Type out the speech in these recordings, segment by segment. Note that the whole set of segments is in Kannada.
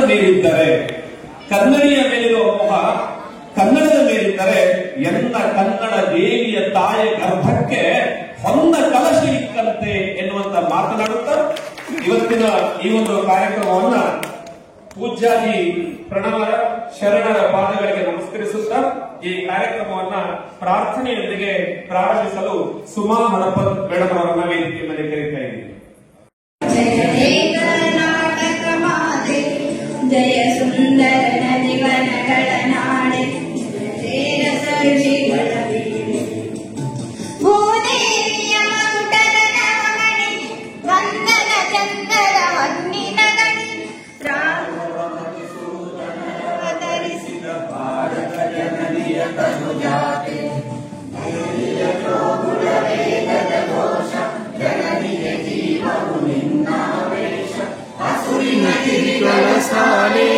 ಮೇಲಿದ್ದರೆ ಕನ್ನಡಿಯ ಮೇಲಿರುವ ಮೋಹ ಕನ್ನಡದ ಮೇಲಿದ್ದರೆ ಎಲ್ಲ ಕನ್ನಡ ದೇವಿಯ ತಾಯ ಗರ್ಭಕ್ಕೆ ಹೊಂದ ಕಲಶ ಇಕ್ಕಂತೆ ಎನ್ನುವಂತ ಮಾತನಾಡುತ್ತಾ ಇವತ್ತಿನ ಈ ಒಂದು ಕಾರ್ಯಕ್ರಮವನ್ನ ಪೂಜ್ಯಾದಿ ಪ್ರಣವರ ಶರಣರ ಪಾದಗಳಿಗೆ ನಮಸ್ಕರಿಸುತ್ತಾ ಈ ಕಾರ್ಯಕ್ರಮವನ್ನ ಪ್ರಾರ್ಥನೆಯೊಂದಿಗೆ ಪ್ರಾರಂಭಿಸಲು ಸುಮಾ ಹಣಪತ್ ಮೇಡಮ್ ಅವರನ್ನ ವೇದಿಕೆ ಮೇಲೆ ಕರೀತಾ ಇದ್ದೀವಿ. ಜಯ ಸುಂದರ ನದಿವನಗಳ ನಾಡೆ ಜಯ ರಸಋಷಿಗಳ ಭೂದೇವಿಯ ಮಂಟದ ನವಮಣಿ ವಂದನ ಚಂದದ ಹೊನ್ನಿನ ಗಣಿ ಅವತರಿಸಿದ ಭಾರತ ಜನನಿಯ ತನುಜಾತೆ ದೇವಿಯ ಜೋಗುಳ ವೇದದ ಘೋಷ ಜನನಿಯ ಜೀವವು ನಿನ್ನಾವೇಶ ಅಸುರಿನ ಕಿರಿಗಳ ಸಾಲೆ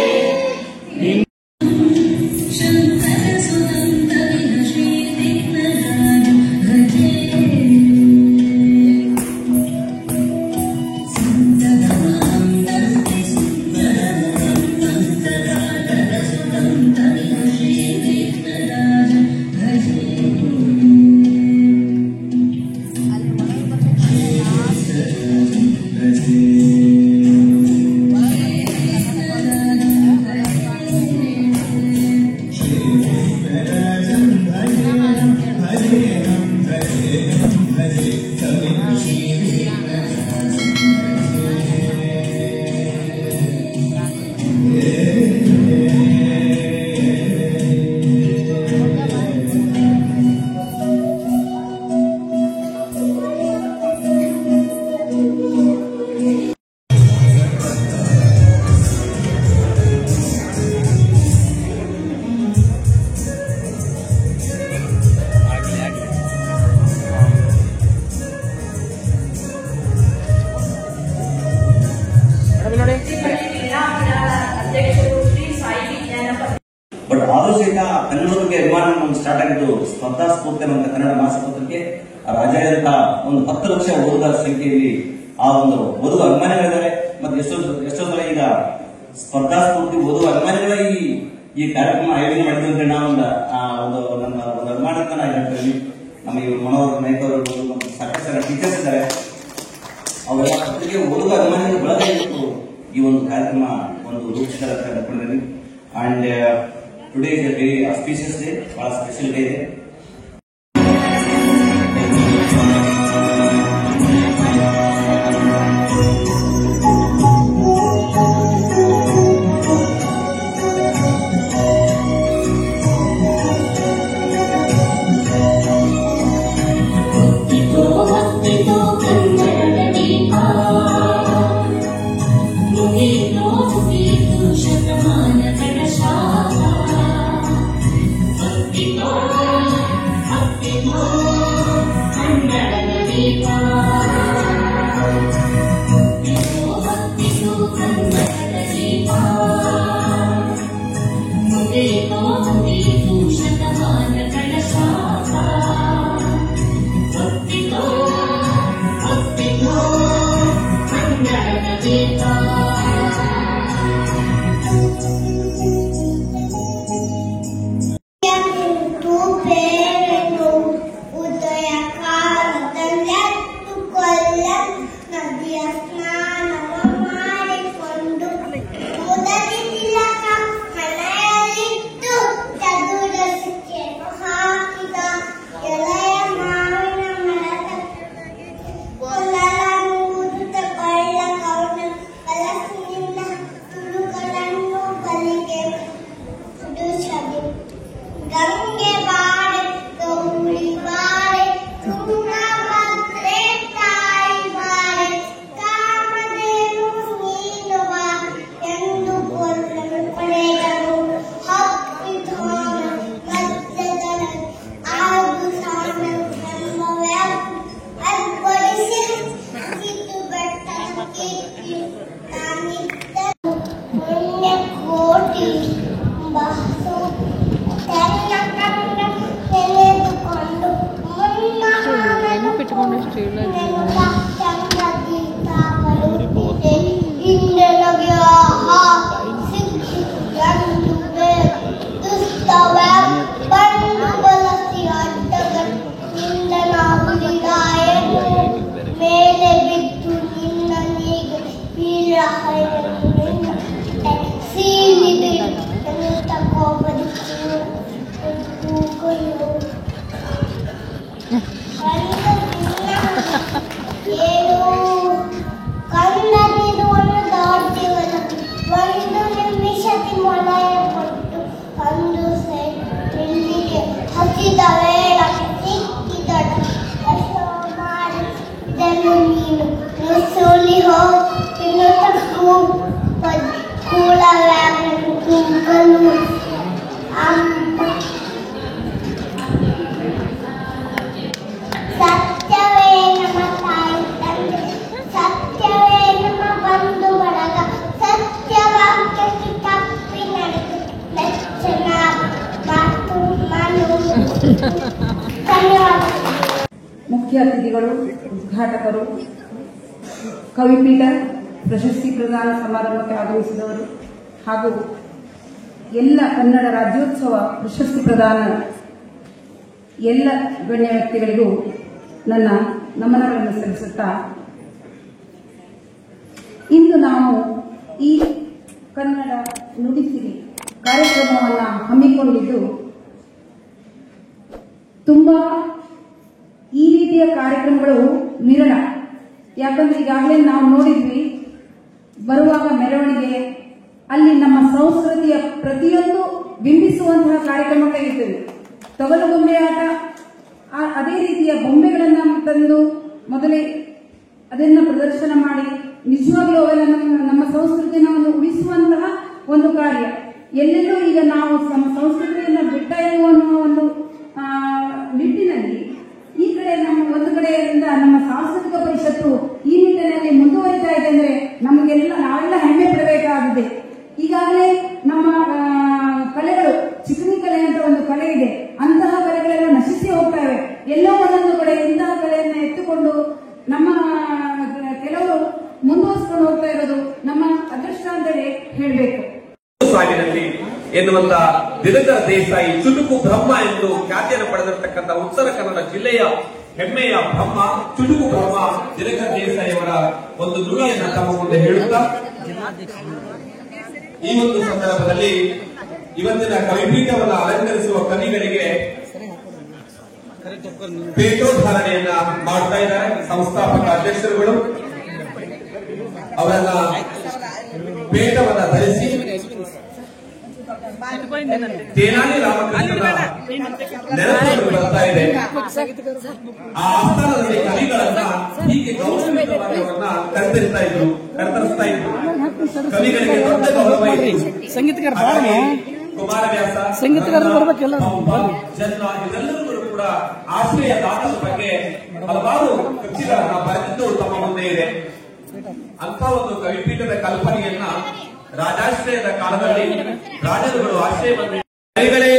ಬಟ್ ಆದರೂ ಸಹಿತ ಕನ್ನಡ ಬಗ್ಗೆ ಅಭಿಮಾನ ನಮ್ಗೆ ಸ್ಟಾರ್ಟ್ ಆಗಿದ್ದು ಸ್ಪರ್ಧಾ ಸ್ಫೂರ್ತಿ ಅನ್ನುವಂಥ ಕನ್ನಡ ಮಾಸಪತ್ರಕ್ಕೆ ರಾಜ್ಯಾದ್ಯಂತ ಒಂದು 10 ಲಕ್ಷ ಓದುಗರ ಸಂಖ್ಯೆಯಲ್ಲಿ ಆ ಒಂದು ಓದುವ ಅಭಿಮಾನಿಗಳಿದ್ದಾರೆ. ಮತ್ತೆ ಎಷ್ಟೋ ಸಲ ಈಗ ಸ್ಪರ್ಧಾ ಸ್ಫೂರ್ತಿ ಓದುವ ಅಭಿಮಾನಿಗಳ ಈ ಕಾರ್ಯಕ್ರಮ ಆಯೋಜನೆ ಮಾಡಿದ್ವಿ ಅಂದ್ರೆ ನಾವೊಂದು ನನ್ನ ಒಂದು ಅಭಿಮಾನಕ್ಕೆ ನಾನು ಹೇಳ್ತೀನಿ. ನಮಗೆ ಮನೋಹರ್ ನಾಯ್ಕ ಅವರು ಸಾಕಷ್ಟು ಟೀಚರ್ಸ್ ಇದ್ದಾರೆ. ಅವರ ಜೊತೆಗೆ ಓದುವ ಅಭಿಮಾನಿಗಳ ಬಳಗ ಇವತ್ತು ಈ ಒಂದು ಕಾರ್ಯಕ್ರಮ ಒಂದು ರೂಪಿಸಿದ ಕಂಡುಕೊಂಡಿದ್ದೀನಿ. And today is a very auspicious day, ಬಹಳ ಸ್ಪೆಷಲ್ ಡೇ ಇದೆ. ಸತ್ಯವೇ ನಮ್ಮ ತಾಯಿ ತಂದೆ, ಸತ್ಯವೇ ನಮ್ಮ ಬಂಧು ಬಳಗ, ಸತ್ಯವಾಕ್ಯಕ್ಕೆ ತಪ್ಪಿ ನಡೆದು ಲಕ್ಷಣ ಮಾತು ಧನ್ಯವಾದ. ಮುಖ್ಯ ಅತಿಥಿಗಳು, ಉದ್ಘಾಟಕರು, ಕವಿಪೀಠ ಪ್ರಶಸ್ತಿ ಪ್ರದಾನ ಸಮಾರಂಭಕ್ಕೆ ಆಗಮಿಸಿದವರು ಹಾಗೂ ಎಲ್ಲ ಕನ್ನಡ ರಾಜ್ಯೋತ್ಸವ ಪ್ರಶಸ್ತಿ ಪ್ರದಾನ ಎಲ್ಲ ಗಣ್ಯ ವ್ಯಕ್ತಿಗಳಿಗೂ ನನ್ನ ನಮನಗಳನ್ನು ಸಲ್ಲಿಸುತ್ತಾ, ಇಂದು ನಾವು ಈ ಕನ್ನಡ ನುಡಿಸಿರಿ ಕಾರ್ಯಕ್ರಮವನ್ನು ಹಮ್ಮಿಕೊಂಡಿದ್ದು ತುಂಬಾ ಈ ರೀತಿಯ ಕಾರ್ಯಕ್ರಮಗಳು ವಿರಳ. ಯಾಕಂದ್ರೆ ಈಗಾಗಲೇ ನಾವು ನೋಡಿದ್ವಿ, ಬರುವಾಗ ಮೆರವಣಿಗೆ ಅಲ್ಲಿ ನಮ್ಮ ಸಂಸ್ಕೃತಿಯ ಪ್ರತಿಯೊಂದು ಬಿಂಬಿಸುವಂತಹ ಕಾರ್ಯಕ್ರಮಗಳಿರ್ತವೆ. ತೊಗಲು ಬೊಂಬೆ ಆಟ, ಅದೇ ರೀತಿಯ ಬೊಂಬೆಗಳನ್ನ ತಂದು ಮೊದಲೇ ಅದನ್ನ ಪ್ರದರ್ಶನ ಮಾಡಿ ನಿಜವಾಗ್ಲೂ ಅವೆಲ್ಲ ನಮ್ಮ ಸಂಸ್ಕೃತಿಯನ್ನು ಒಂದು ಉಳಿಸುವಂತಹ ಒಂದು ಕಾರ್ಯ. ಎಲ್ಲೆಲ್ಲೂ ಈಗ ನಾವು ನಮ್ಮ ಸಂಸ್ಕೃತಿಯನ್ನು ಬಿಟ್ಟ ಅನ್ನುವ ಒಂದು ನಿಟ್ಟಿನಲ್ಲಿ ಈ ಕಡೆ ನಮ್ಮ ಒಂದು ಕಡೆಯಿಂದ ನಮ್ಮ ಸಾಂಸ್ಕೃತಿಕ ಪರಿಷತ್ತು ಈ ನಿಟ್ಟಿನಲ್ಲಿ ಮುಂದುವರಿತಾ ಇದೆ ಅಂದ್ರೆ ನಾವೆಲ್ಲ ಹೆಮ್ಮೆ ಪಡಬೇಕಾಗಿದೆ. ಈಗಾಗಲೇ ನಮ್ಮ ಕಲೆಗಳು, ಚಿಕಣಿ ಕಲೆ ಅಂತ ಒಂದು ಕಲೆ ಇದೆ, ಅಂತಹ ಕಲೆಗಳೆಲ್ಲ ನಶಿಸಿ ಹೋಗ್ತಾ ಇವೆ. ಎಲ್ಲೋ ಒಂದೊಂದು ಕಡೆ ಇಂತಹ ಕಲೆಯನ್ನು ಎತ್ತುಕೊಂಡು ನಮ್ಮ ಕೆಲವರು ಮುಂದುವರಿಸಿಕೊಂಡು ಹೋಗ್ತಾ ಇರೋದು ನಮ್ಮ ಅದೃಷ್ಟ ಅಂತೇಳಿ ಹೇಳಬೇಕು. ಸಾಲಿನಲ್ಲಿ ಎನ್ನುವಂತ ದಿನಕರ ದೇಸಾಯಿ ಚುಟುಕು ಬ್ರಹ್ಮ ಎಂದು ಖ್ಯಾತಿಯನ್ನು ಪಡೆದಿರತಕ್ಕಂಥ ಉತ್ತರ ಕನ್ನಡ ಜಿಲ್ಲೆಯ ಹೆಮ್ಮೆಯ ಬ್ರಹ್ಮ, ಚುಟುಕು ಬ್ರಹ್ಮ ದಿನಕರ ದೇಸಾಯಿ ಅವರ ಒಂದು ನುಡಿಯನ್ನು ತಮ್ಮ ಮುಂದೆ ಹೇಳುತ್ತಾ, ಈ ಒಂದು ಸಂದರ್ಭದಲ್ಲಿ ಇವತ್ತಿನ ಕವಿಪೀಠವನ್ನು ಅಲಂಕರಿಸುವ ಕವಿಗಳಿಗೆ ಪೀಠೋದ್ಧಾರಣೆಯನ್ನ ಮಾಡ್ತಾ ಇದ್ದಾರೆ ಸಂಸ್ಥಾಪಕ ಅಧ್ಯಕ್ಷರುಗಳು. ಅವರನ್ನ ಪೀಠವನ್ನ ಧರಿಸಿ ತೇನಾಲಿ ರಾಮಕೃಷ್ಣನ ನೆನಪುಗಳು ಬರ್ತಾ ಇದೆ. ಆ ಆಸ್ಥಾನದಲ್ಲಿ ಕವಿಗಳನ್ನ ಹೀಗೆ ಗೌರವಿತವಾಗಿ ಅವರನ್ನ ಕರೆತರಿಸ್ತಾ ಇದ್ರು. ಕವಿಗಳಿಗೆ ದೊಡ್ಡ ಗೌರವ ಇತ್ತು. ಕುಮಾರವ್ಯಾಸ, ಇದೆಲ್ಲರೂ ಕೂಡ ಆಶ್ರಯ ದಾನದ ಬಗ್ಗೆ ಹಲವಾರು ಕೃತಿಗಳನ್ನ ಬರೆದಿದ್ದು ತಮ್ಮ ಮುಂದೆ ಇದೆ. ಅಂತ ಒಂದು ಕವಿಪೀಠದ ಕಲ್ಪನೆಯನ್ನ ರಾಜಾಶ್ರಯದ ಕಾಲದಲ್ಲಿ ರಾಜರುಗಳು ಆಶ್ರಯವನ್ನು ಕವಿಗಳೇ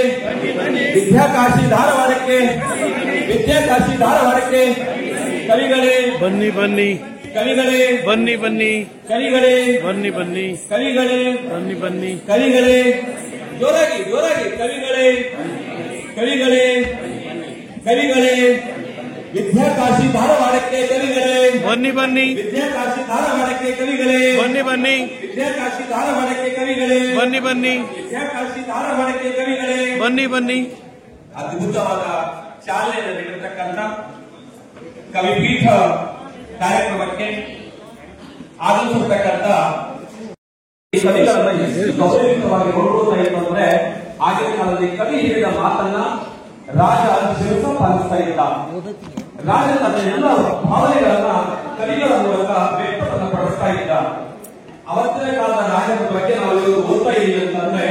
ವಿದ್ಯಾಕಾಶಿ ಧಾರವಾಡಕ್ಕೆ, ವಿದ್ಯಾಕಾಶಿ ಧಾರವಾಡಕ್ಕೆ ಕವಿಗಳೇ ಬನ್ನಿ ಬನ್ನಿ, ಕವಿಗಳೇ ಬನ್ನಿ ಬನ್ನಿ, ಕವಿಗಳೇ ಬನ್ನಿ ಬನ್ನಿ, ಕವಿಗಳೇ ಬನ್ನಿ ಬನ್ನಿ, ಕವಿಗಳೇ ಜೋರಾಗಿ ಜೋರಾಗಿ ಕವಿಗಳೇ ಕವಿಗಳೇ ಕವಿಗಳೇ ವಿದ್ಯಾಕಾಶಿ ಧಾರವಾಡಕ್ಕೆ ಕವಿಗಳೇ ಬನ್ನಿ ಬನ್ನಿ, ವಿದ್ಯಾಕಾಶಿ ಧಾರವಾಡಕ್ಕೆ ಕವಿಗಳೇ ಬನ್ನಿ ಬನ್ನಿ, ವಿದ್ಯಾಕಾಶಿ ಧಾರವಾಡಕ್ಕೆ ಕವಿಗಳೇ ಬನ್ನಿ ಬನ್ನಿ, ವಿದ್ಯಾಕಾಶಿ ಧಾರವಾಡಕ್ಕೆ ಕವಿಗಳೇ ಬನ್ನಿ ಬನ್ನಿ. ಅದ್ಭುತವಾದ ಚಾಲನೆಯನ್ನು ನೀಡಿರತಕ್ಕಂಥ ಕವಿಪೀಠ ಕಾರ್ಯಕ್ರಮಕ್ಕೆ ಆಗಮಿಸಿರ್ತಕ್ಕಂಥ ಈ ಕವಿಗಳನ್ನ ಎಷ್ಟು ಗೌರವಿತವಾಗಿ ನೋಡುವುದು ಅಂತಂದ್ರೆ, ಆಗಿನ ಕಾಲದಲ್ಲಿ ಕವಿ ಹೇಳಿದ ಮಾತನ್ನ ರಾಜ ಶಿರಸ ಪಾಲಿಸ್ತಾ ಇದ್ದ. ರಾಜನ ಎಲ್ಲ ಭಾವನೆಗಳನ್ನ ಕವಿಗಳ ಮೂಲಕ ವ್ಯಕ್ತವನ್ನು ಪಡಿಸ್ತಾ ಇದ್ದ. ಅವತ್ತಿನ ಕಾಲದ ರಾಜನ ಬಗ್ಗೆ ನಾವು ಓದ್ತಾ ಇದ್ದೀವಿ ಅಂತಂದ್ರೆ,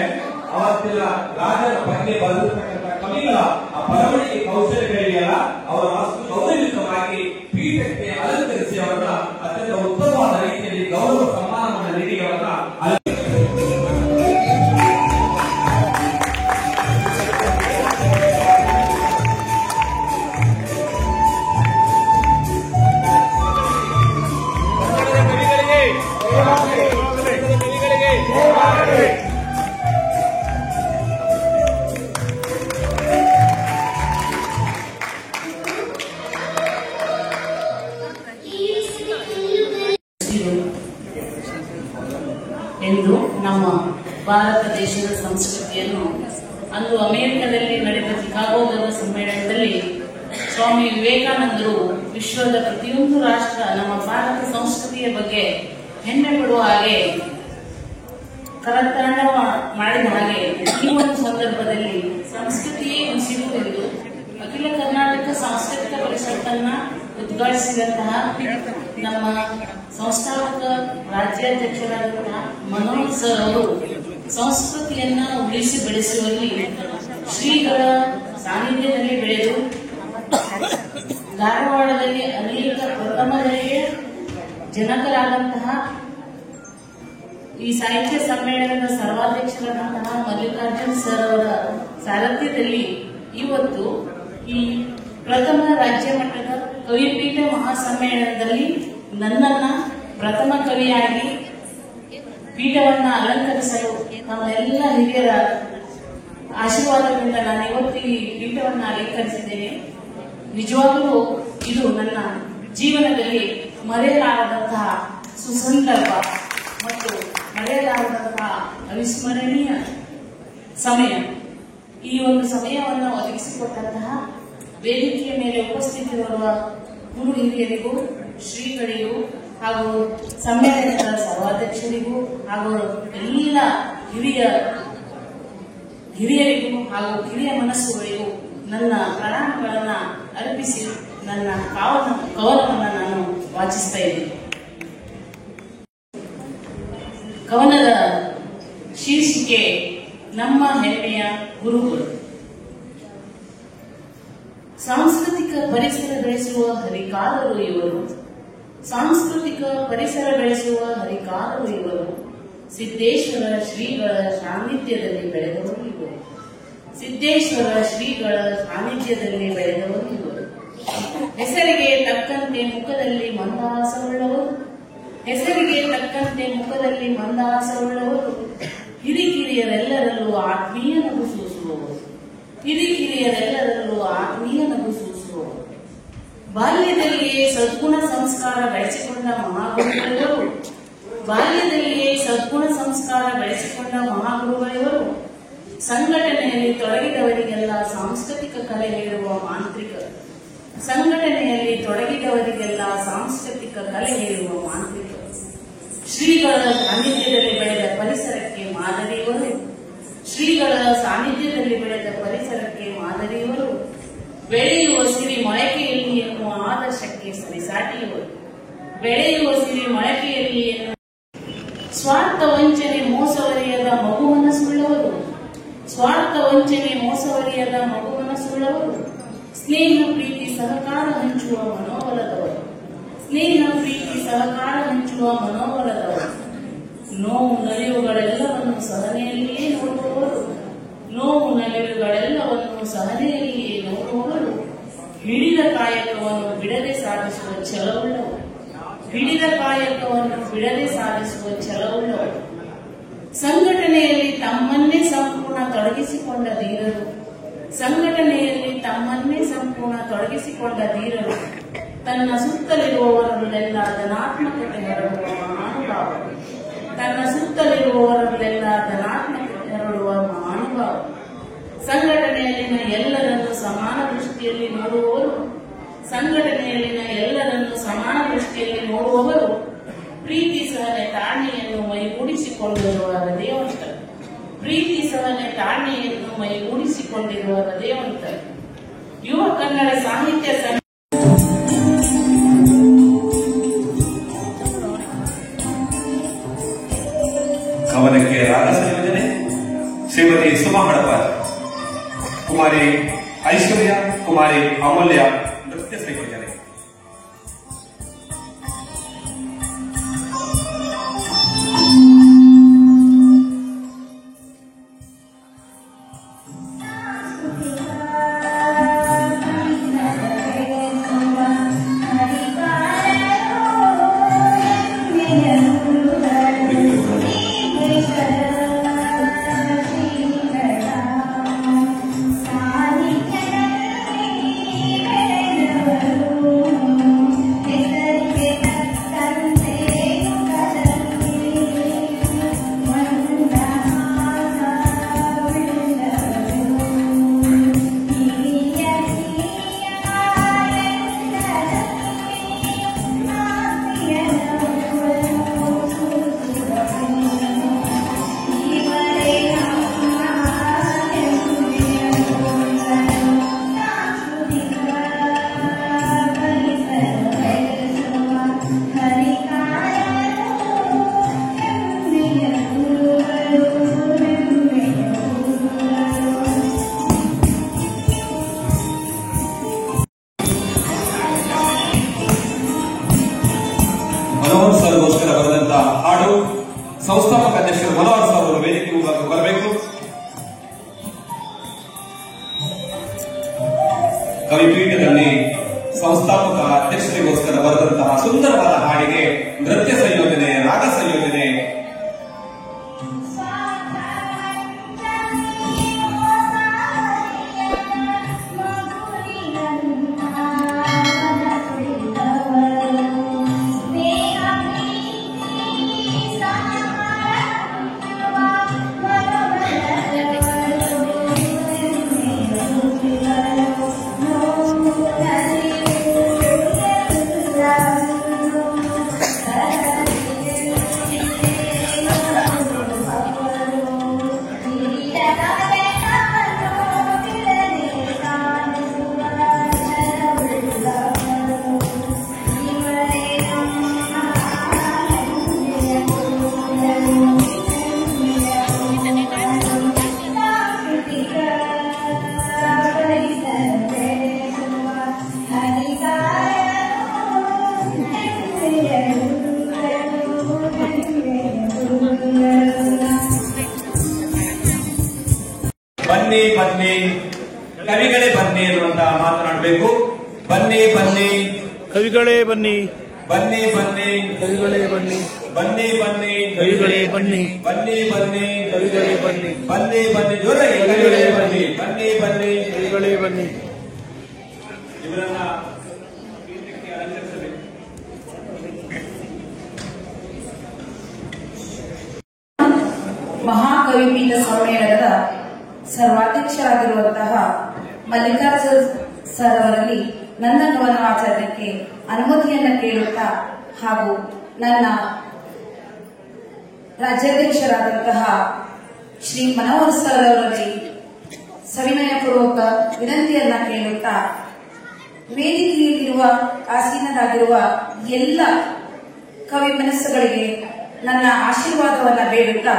ಅವತ್ತಿನ ರಾಜನ ಬಗ್ಗೆ ಬರೆದಿರ್ತಕ್ಕಂಥ ಕವಿಗಳ ಆ ಬರವಣಿಗೆ ಕೌಶಲ್ಯಗಳಿಗೆಲ್ಲ ಅವರ ಅಷ್ಟು ಗೌರವಿತವಾಗಿ ಪೀಠಕ್ಕೆ ಅಲಂಕರಿಸಿ ಅವರನ್ನ ಅತ್ಯಂತ ಉತ್ತಮವಾದ ರೀತಿಯಲ್ಲಿ ಗೌರವ ಸನ್ಮಾನವನ್ನು ನೀಡಿ ಅವರನ್ನ ಎಂದು ನಮ್ಮ ಭಾರತ ದೇಶದ ಸಂಸ್ಕೃತಿಯನ್ನು ಅಂದು ಅಮೆರಿಕದಲ್ಲಿ ನಡೆದ ಚಿಕಾಗೋದ ಸಮ್ಮೇಳನದಲ್ಲಿ ಸ್ವಾಮಿ ವಿವೇಕಾನಂದರು ವಿಶ್ವದ ಪ್ರತಿಯೊಂದು ರಾಷ್ಟ್ರ ನಮ್ಮ ಭಾರತ ಸಂಸ್ಕೃತಿಯ ಬಗ್ಗೆ ಹೆಮ್ಮೆ ಪಡುವ ಹಾಗೆ ಕರತಾಂಡ ಮಾಡಿದ ಹಾಗೆ ಈ ಒಂದು ಸಂದರ್ಭದಲ್ಲಿ ಸಂಸ್ಕೃತಿಯೇ ಉಸಿರು ಎಂದು ಅಖಿಲ ಕರ್ನಾಟಕ ಸಾಂಸ್ಕೃತಿಕ ಪರಿಷತ್ತನ್ನ ಉದ್ಘಾಟಿಸಿದಂತಹ ನಮ್ಮ ಸಂಸ್ಥಾಪಕ ರಾಜ್ಯಾಧ್ಯಕ್ಷರಾದಂತಹ ಮನೋಜ್ ಸರ್ ಅವರು ಸಂಸ್ಕೃತಿಯನ್ನ ಉಳಿಸಿ ಬೆಳೆಸುವಲ್ಲಿ ಶ್ರೀಗಳ ಸಾನ್ನಿಧ್ಯದಲ್ಲಿ ಬೆಳೆದು ಧಾರವಾಡದಲ್ಲಿ ಅನೇಕ ಪ್ರಥಮಗಳಿಗೆ ಜನಕರಾದಂತಹ ಈ ಸಾಹಿತ್ಯ ಸಮ್ಮೇಳನದ ಸರ್ವಾಧ್ಯಕ್ಷರಾದಂತಹ ಮಲ್ಲಿಕಾರ್ಜುನ್ ಸರ್ ಅವರ ಸಾರಥ್ಯದಲ್ಲಿ ಇವತ್ತು ಈ ಪ್ರಥಮ ರಾಜ್ಯ ಮಟ್ಟದ ಕವಿಪೀಠ ಮಹಾಸಮ್ಮೇಳನದಲ್ಲಿ ನನ್ನನ್ನ ಪ್ರಥಮ ಕವಿಯಾಗಿ ಪೀಠವನ್ನ ಅಲಂಕರಿಸಲು ನಮ್ಮೆಲ್ಲ ಹಿರಿಯರ ಆಶೀರ್ವಾದದಿಂದ ನಾನು ಇವತ್ತು ಈ ಪೀಠವನ್ನ ಅಲಂಕರಿಸಿದ್ದೇನೆ. ನಿಜವಾಗಲೂ ಇದು ನನ್ನ ಜೀವನದಲ್ಲಿ ಮರೆಯಲಾಗದಂತಹ ಸುಸಂದರ್ಭ ಮತ್ತು ಮರೆಯಲಾಗದಂತಹ ಅವಿಸ್ಮರಣೀಯ ಸಮಯ. ಈ ಒಂದು ಸಮಯವನ್ನು ಒದಗಿಸಿಕೊಟ್ಟಂತಹ ವೇದಿಕೆಯ ಮೇಲೆ ಉಪಸ್ಥಿತರಿರುವ ಗುರು ಹಿರಿಯರಿಗೂ ಶ್ರೀಗಳಿಗೂ ಹಾಗೂ ಸಮ್ಮೇಳನದ ಸರ್ವಾಧ್ಯಕ್ಷರಿಗೂ ಹಾಗೂ ಎಲ್ಲ ಹಿರಿಯರಿಗೂ ಹಾಗೂ ಕಿರಿಯ ಮನಸ್ಸುಗಳಿಗೂ ನನ್ನ ಪ್ರಣಾಮಗಳನ್ನ ಅರ್ಪಿಸಿ ನನ್ನ ಕವನವನ್ನು ನಾನು ವಾಚಿಸ್ತಾ ಇದ್ದೀನಿ. ಕವನದ ಶೀರ್ಷಿಕೆ ನಮ್ಮ ಹೆಮ್ಮೆಯ ಗುರುಗಳು. ಸಾಂಸ್ಕೃತಿಕ ಪರಿಸರ ಬೆಳೆಸುವ ಹರಿಕಾರರು ಇವರು. ಸಾಂಸ್ಕೃತಿಕ ಪರಿಸರ ಬೆಳೆಸುವ ಹರಿಕಾರರು ಇವರು. ಸಿದ್ದೇಶ್ವರ ಶ್ರೀಗಳ ಸಾನ್ನಿಧ್ಯದಲ್ಲಿ ಬೆಳೆದವರು ಇವರು. ಸಿದ್ದೇಶ್ವರ ಶ್ರೀಗಳ ಸಾನ್ನಿಧ್ಯದಲ್ಲಿ ಬೆಳೆದವರು ಇವರು. ಹೆಸರಿಗೆ ತಕ್ಕಂತೆ ಮುಖದಲ್ಲಿ ಮಂದಹಾಸವುಳ್ಳವರು. ಹೆಸರಿಗೆ ತಕ್ಕಂತೆ ಮುಖದಲ್ಲಿ ಮಂದಹಾಸವುಳ್ಳವರು. ಹಿರಿಕಿರಿಯರೆಲ್ಲರಲ್ಲೂ ಆತ್ಮೀಯ ನಗು ಸೂಸುವವರು. ಹಿರಿಕಿರಿಯರೆಲ್ಲರಲ್ಲೂ ಆತ್ಮೀಯ ನಗು ಸೂಸುವವರು. ಬಾಲ್ಯದಲ್ಲಿಯೇ ಸದ್ಗುಣ ಸಂಸ್ಕಾರ ಬೆಳೆಸಿಕೊಂಡ ಮಹಾಗುರುಗಳಿವರು. ಬಾಲ್ಯದಲ್ಲಿಯೇ ಸದ್ಗುಣ ಸಂಸ್ಕಾರ ಬೆಳೆಸಿಕೊಂಡ ಮಹಾಗುರುಗಳಿವರು. ಸಂಘಟನೆಯಲ್ಲಿ ತೊಡಗಿದವರಿಗೆಲ್ಲ ಸಾಂಸ್ಕೃತಿಕ ಕಲೆ ಹೇಳುವ ಮಾಂತ್ರಿಕರು. ಸಂಘಟನೆಯಲ್ಲಿ ತೊಡಗಿದವರಿಗೆಲ್ಲ ಸಾಂಸ್ಕೃತಿಕ ಕಲೆ ಹೇಳುವ ಮಾಂತ್ರಿಕರು. ಶ್ರೀಗಳ ಸಾನ್ನಿಧ್ಯದಲ್ಲಿ ಬೆಳೆದ ಪರಿಸರಕ್ಕೆ ಮಾದರಿಯವರು. ಶ್ರೀಗಳ ಸಾನ್ನಿಧ್ಯದಲ್ಲಿ ಬೆಳೆದ ಪರಿಸರಕ್ಕೆ ಮಾದರಿಯವರು. ಬೆಳೆಯುವ ಸಿರಿ ಮೊಳಕೆಯಲ್ಲಿ ಎನ್ನುವ ಆದರ್ಶಕ್ಕೆ ಸರಿಸಾಟಿಯವರು. ಬೆಳೆಯುವ ಸಿರಿ ಮೊಳಕೆಯಲ್ಲಿ ಎನ್ನುವ ಸ್ವಾರ್ಥ ವಂಚನೆ ಮೋಸವರಿಯದ ಮಗುವನಸುಳ್ಳವರು. ಸ್ವಾರ್ಥ ವಂಚನೆ ಮೋಸವರಿಯದ ಮಗುವನಸುಳ್ಳವರು. ಸ್ನೇಹ ಪ್ರೀತಿ ಸಹಕಾರ ಹಂಚುವ ಮನೋಬಲದವರು. ಸ್ನೇಹ ಪ್ರೀತಿ ಸಹಕಾರ ಹಂಚುವ ಮನೋಬಲದವರು. ನೋವು ನಲಿವುಗಳೆಲ್ಲವನ್ನು ಸಹನೆಯಲ್ಲಿಯೇ ನೋಡುವವರು. ನೋವು ನಲಿವುಗಳೆಲ್ಲವನ್ನು ಸಹನೆಯಲ್ಲಿಯೇ ನೋಡುವವರು. ಹಿಡಿದ ಕಾಯಕವನ್ನು ಬಿಡದೆ ಸಾಧಿಸುವ ಛಲವುಳ್ಳವರು. ಹಿಡಿದ ಕಾಯಕವನ್ನು ಬಿಡದೆ ಸಾಧಿಸುವ ಛಲವುಳ್ಳವರು. ಸಂಘಟನೆಯಲ್ಲಿ ತಮ್ಮನ್ನೇ ಸಂಪೂರ್ಣ ತೊಡಗಿಸಿಕೊಂಡ ಧೀರರು. ಸಂಘಟನೆಯಲ್ಲಿ ತಮ್ಮನ್ನೇ ಸಂಪೂರ್ಣ ತೊಡಗಿಸಿಕೊಂಡ ಧೀರರು. ತನ್ನ ಸುತ್ತಲಿರುವವರಲ್ಲೆಲ್ಲ ಧನಾತ್ಮಕತೆ ಹರಡುವ ಮಹಾನುಭಾವರು. ತನ್ನ ಸುತ್ತಲಿರುವವರಲ್ಲೆಲ್ಲ ಧನಾತ್ಮಕತೆ ಹರಡುವ ಮಹಾನುಭಾವರು. ಸಂಘಟನೆಯಲ್ಲಿನ ಎಲ್ಲರನ್ನು ಸಮಾನ ದೃಷ್ಟಿಯಲ್ಲಿ ನೋಡುವವರು. ಸಂಘಟನೆಯಲ್ಲಿನ ಎಲ್ಲರನ್ನು ಸಮಾನ ದೃಷ್ಟಿಯಲ್ಲಿ ನೋಡುವವರು. ಪ್ರೀತಿ ಸಹನೆ ತಾಳ್ಮೆಯನ್ನು ಮೈಗೂಡಿಸಿಕೊಂಡಿರುವ ಹೃದಯವಂತರು. ಪ್ರೀತಿ ಸಹನೆ ತಾಳ್ಮೆಯನ್ನು ಮೈಗೂಡಿಸಿಕೊಂಡಿರುವ ಹೃದಯವಂತರು. ಯುವ ಕನ್ನಡ ಸಾಹಿತ್ಯ ಕವನಕ್ಕೆ ರಾಗ ಸಂಯೋಜನೆ ಶ್ರೀಮತಿ ಸುಮಾ ಹಡಪರ್, ಕುಮಾರಿ ಐಶ್ವರ್ಯ, ಕುಮಾರಿ ಅಮೂಲ್ಯ ನೃತ್ಯ ಸಂಯೋಜನೆ. ಸಾನಿಧ್ಯದಲ್ಲಿ ಪ್ರಾಂಶುಪಾಲರು ಸಂಸ್ಥಾಪಕ ಅಧ್ಯಕ್ಷರು ಮನೋಹರ್ ಸರ್ ಅವರು ವೇದಿಕೆಗೆ ಬರಬೇಕು. ಕವಿಪೀಠದಲ್ಲಿ ಸಂಸ್ಥಾಪಕ ಅಧ್ಯಕ್ಷರಿಗೋಸ್ಕರ ಬರೆದಂತಹ ಸುಂದರವಾದ ಹಾಡಿಗೆ ನೃತ್ಯ ಸಂಯೋಜನೆ, ರಾಗ ಸಂಯೋಜನೆ ಬನ್ನಿ ಬನ್ನಿ ಕವಿಗಳೇ ಬನ್ನಿ ಅನ್ನುವಂತ ಮಾತನಾಡಬೇಕು. ಬನ್ನಿ ಬನ್ನಿ ಕವಿಗಳೇ ಬನ್ನಿ, ಬನ್ನಿ ಬನ್ನಿ ಕವಿಗಳೇ ಬನ್ನಿ, ಬನ್ನಿ ಬನ್ನಿ ಕವಿಗಳೇ ಬನ್ನಿ, ಬನ್ನಿ ಬನ್ನಿ ಕವಿಗಳೇ ಬನ್ನಿ, ಬನ್ನಿ ಬನ್ನಿ ಜೋರಾಗಿ ಕವಿಗಳೇ ಬನ್ನಿ, ಬನ್ನಿ ಬನ್ನಿ ಕವಿಗಳೇ ಬನ್ನಿ. ಇವರನ್ನ ಪೀಠಕ್ಕೆ ಅಲಂಕರಿಸಬೇಕು. ಮಹಾಕವಿಪೀಠ ಸಮ್ಮೇಳನದ ಸರ್ವಾಧ್ಯಕ್ಷರಾಗಿರುವಂತಹ ಮಲ್ಲಿಕಾರ್ಜುನ ಸರ್ ಅವರಲ್ಲಿ ನನ್ನ ಕವನ ವಾಚನಕ್ಕೆ ಅನುಮತಿಯನ್ನು ಕೇಳುತ್ತಾ ಹಾಗೂ ನನ್ನ ರಾಜ್ಯಾಧ್ಯಕ್ಷರಾದಂತಹ ಶ್ರೀ ಮನೋಹರ್ ಸರ್ ಅವರಲ್ಲಿ ಸವಿನಯಪೂರ್ವಕ ವಿನಂತಿಯನ್ನ ಕೇಳುತ್ತಾ ವೇದಿಕೆಯಲ್ಲಿರುವ ಆಸೀನರಾಗಿರುವ ಎಲ್ಲ ಕವಿ ಮನಸ್ಸುಗಳಿಗೆ ನನ್ನ ಆಶೀರ್ವಾದವನ್ನ ಬೇಡುತ್ತಾ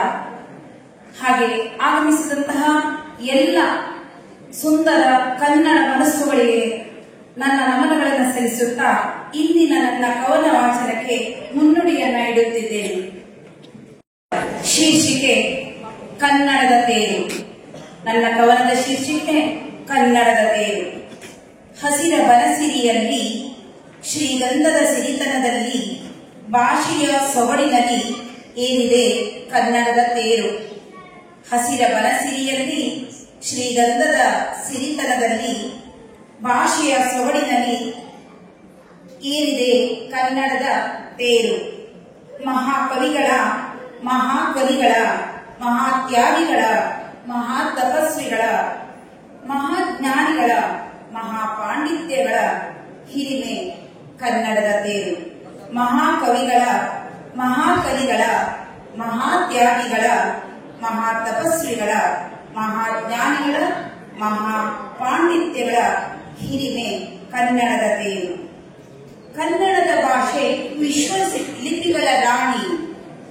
ಹಾಗೆ ಆಗಮಿಸಿದಂತಹ ಎಲ್ಲ ಸುಂದರ ಕನ್ನಡ ಮನಸ್ಸುಗಳಿಗೆ ನನ್ನ ನಮನಗಳನ್ನು ಸಲ್ಲಿಸುತ್ತಾ ಇಂದಿನ ನನ್ನ ಕವನ ವಾಚನಕ್ಕೆ ಮುನ್ನುಡಿಯನ್ನ ಇಡುತ್ತಿದ್ದೇನೆ. ಶೀರ್ಷಿಕೆ ಕನ್ನಡದ ತೇರು. ನನ್ನ ಕವನದ ಶೀರ್ಷಿಕೆ ಕನ್ನಡದ ತೇರು. ಹಸಿರ ಬನಸಿರಿಯಲ್ಲಿ ಶ್ರೀಗಂಧದ ಸಿರಿತನದಲ್ಲಿ ಭಾಷೆಯ ಸೊಗಡಿನಲ್ಲಿ ಏನಿದೆ ಕನ್ನಡದ ತೇರು. ಹಸಿರ ಬನಸಿರಿಯಲ್ಲಿ ಶ್ರೀಗಂಧದ ಸಿರಿತನದಲ್ಲಿ ಭಾಷೆಯ ಸೊಗಡಿನಲ್ಲಿ ಏನಿದೆ ಕನ್ನಡದ ತೇರು. ಮಹಾಕವಿಗಳ ಮಹಾಕವಿಗಳ ಮಹಾತ್ಯಾಗಿಗಳ ಮಹಾತಪಸ್ವಿಗಳ ಮಹಾಜ್ಞಾನಿಗಳ ಮಹಾಪಾಂಡಿತ್ಯಗಳ ಹಿರಿಮೆ ಕನ್ನಡದ ತೇರು. ಮಹಾಕವಿಗಳ ಮಹಾಕವಿಗಳ ಮಹಾತ್ಯಾಗಿಗಳ ಮಹಾತಪಸ್ವಿಗಳ ಮಹಾಜ್ಞಾನಿಗಳ ಮಹಾಪಾಂಡಿತ್ಯಗಳ ಹಿರಿಮೆ ಕನ್ನಡದ ತೇರು. ಕನ್ನಡದ ಭಾಷೆ ವಿಶ್ವ ಲಿಪಿಗಳ ರಾಣಿ.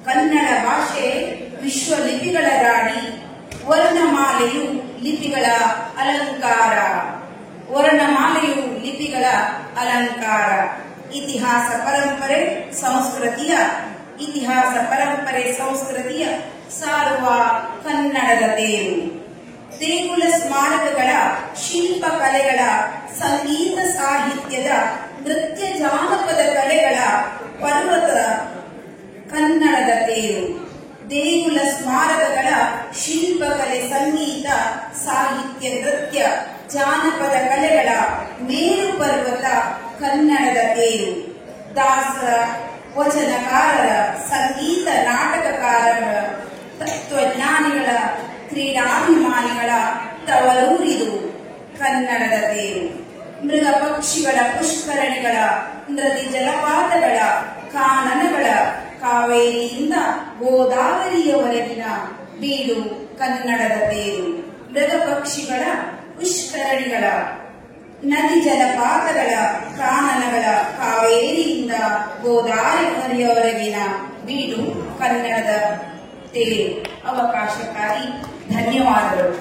ಕನ್ನಡ ಭಾಷೆ ವಿಶ್ವ ಲಿಪಿಗಳ ರಾಣಿ. ವರ್ಣಮಾಲೆಯು ಲಿಪಿಗಳ ಅಲಂಕಾರ. ವರ್ಣಮಾಲೆಯು ಲಿಪಿಗಳ ಅಲಂಕಾರ. ಇತಿಹಾಸ ಪರಂಪರೆ ಸಂಸ್ಕೃತಿಯ ಇತಿಹಾಸ ಪರಂಪರೆ ಸಂಸ್ಕೃತಿಯ ಸಾರುವ ಕನ್ನಡದ ತೇರು. ದೇಗುಲ ಸ್ಮಾರಕಗಳ ಶಿಲ್ಪ ಕಲೆಗಳ ಸಂಗೀತ ಸಾಹಿತ್ಯದ ನೃತ್ಯ ಜಾನಪದ ಕಲೆಗಳ ಪರ್ವತ ಕನ್ನಡದ ತೇರು. ದೇಗುಲ ಸ್ಮಾರಕಗಳ ಶಿಲ್ಪಕಲೆ ಸಂಗೀತ ಸಾಹಿತ್ಯ ನೃತ್ಯ ಜಾನಪದ ಕಲೆಗಳ ಮೇರು ಪರ್ವತ ಕನ್ನಡದ ತೇರು. ದಾಸರ ವಚನಕಾರರ ಸಂಗೀತ ನಾಟಕಕಾರರ ತತ್ವಜ್ಞಾನಿಗಳ ಕ್ರೀಡಾಭಿಮಾನಿಗಳ ತವರೂರಿದು ಕನ್ನಡದ ತೇರು. ಮೃಗ ಪಕ್ಷಿಗಳ ಪುಷ್ಕರಣಿಗಳ ನದಿ ಜಲಪಾತಗಳ ಕಾನನಗಳ ಕಾವೇರಿಯಿಂದ ಗೋದಾವರಿಯವರೆಗಿನ ಬೀಡು ಕನ್ನಡದ ತೇರು. ಮೃಗ ಪಕ್ಷಿಗಳ ಪುಷ್ಕರಣಿಗಳ ನದಿ ಜಲಪಾತಗಳ ಕಾನನಗಳ ಕಾವೇರಿಯಿಂದ ಗೋದಾವರಿಯವರೆಗಿನ ಬೀಡು ಕನ್ನಡದ ತೇರು. ಅವಕಾಶಕ್ಕಾಗಿ ಧನ್ಯವಾದಗಳು.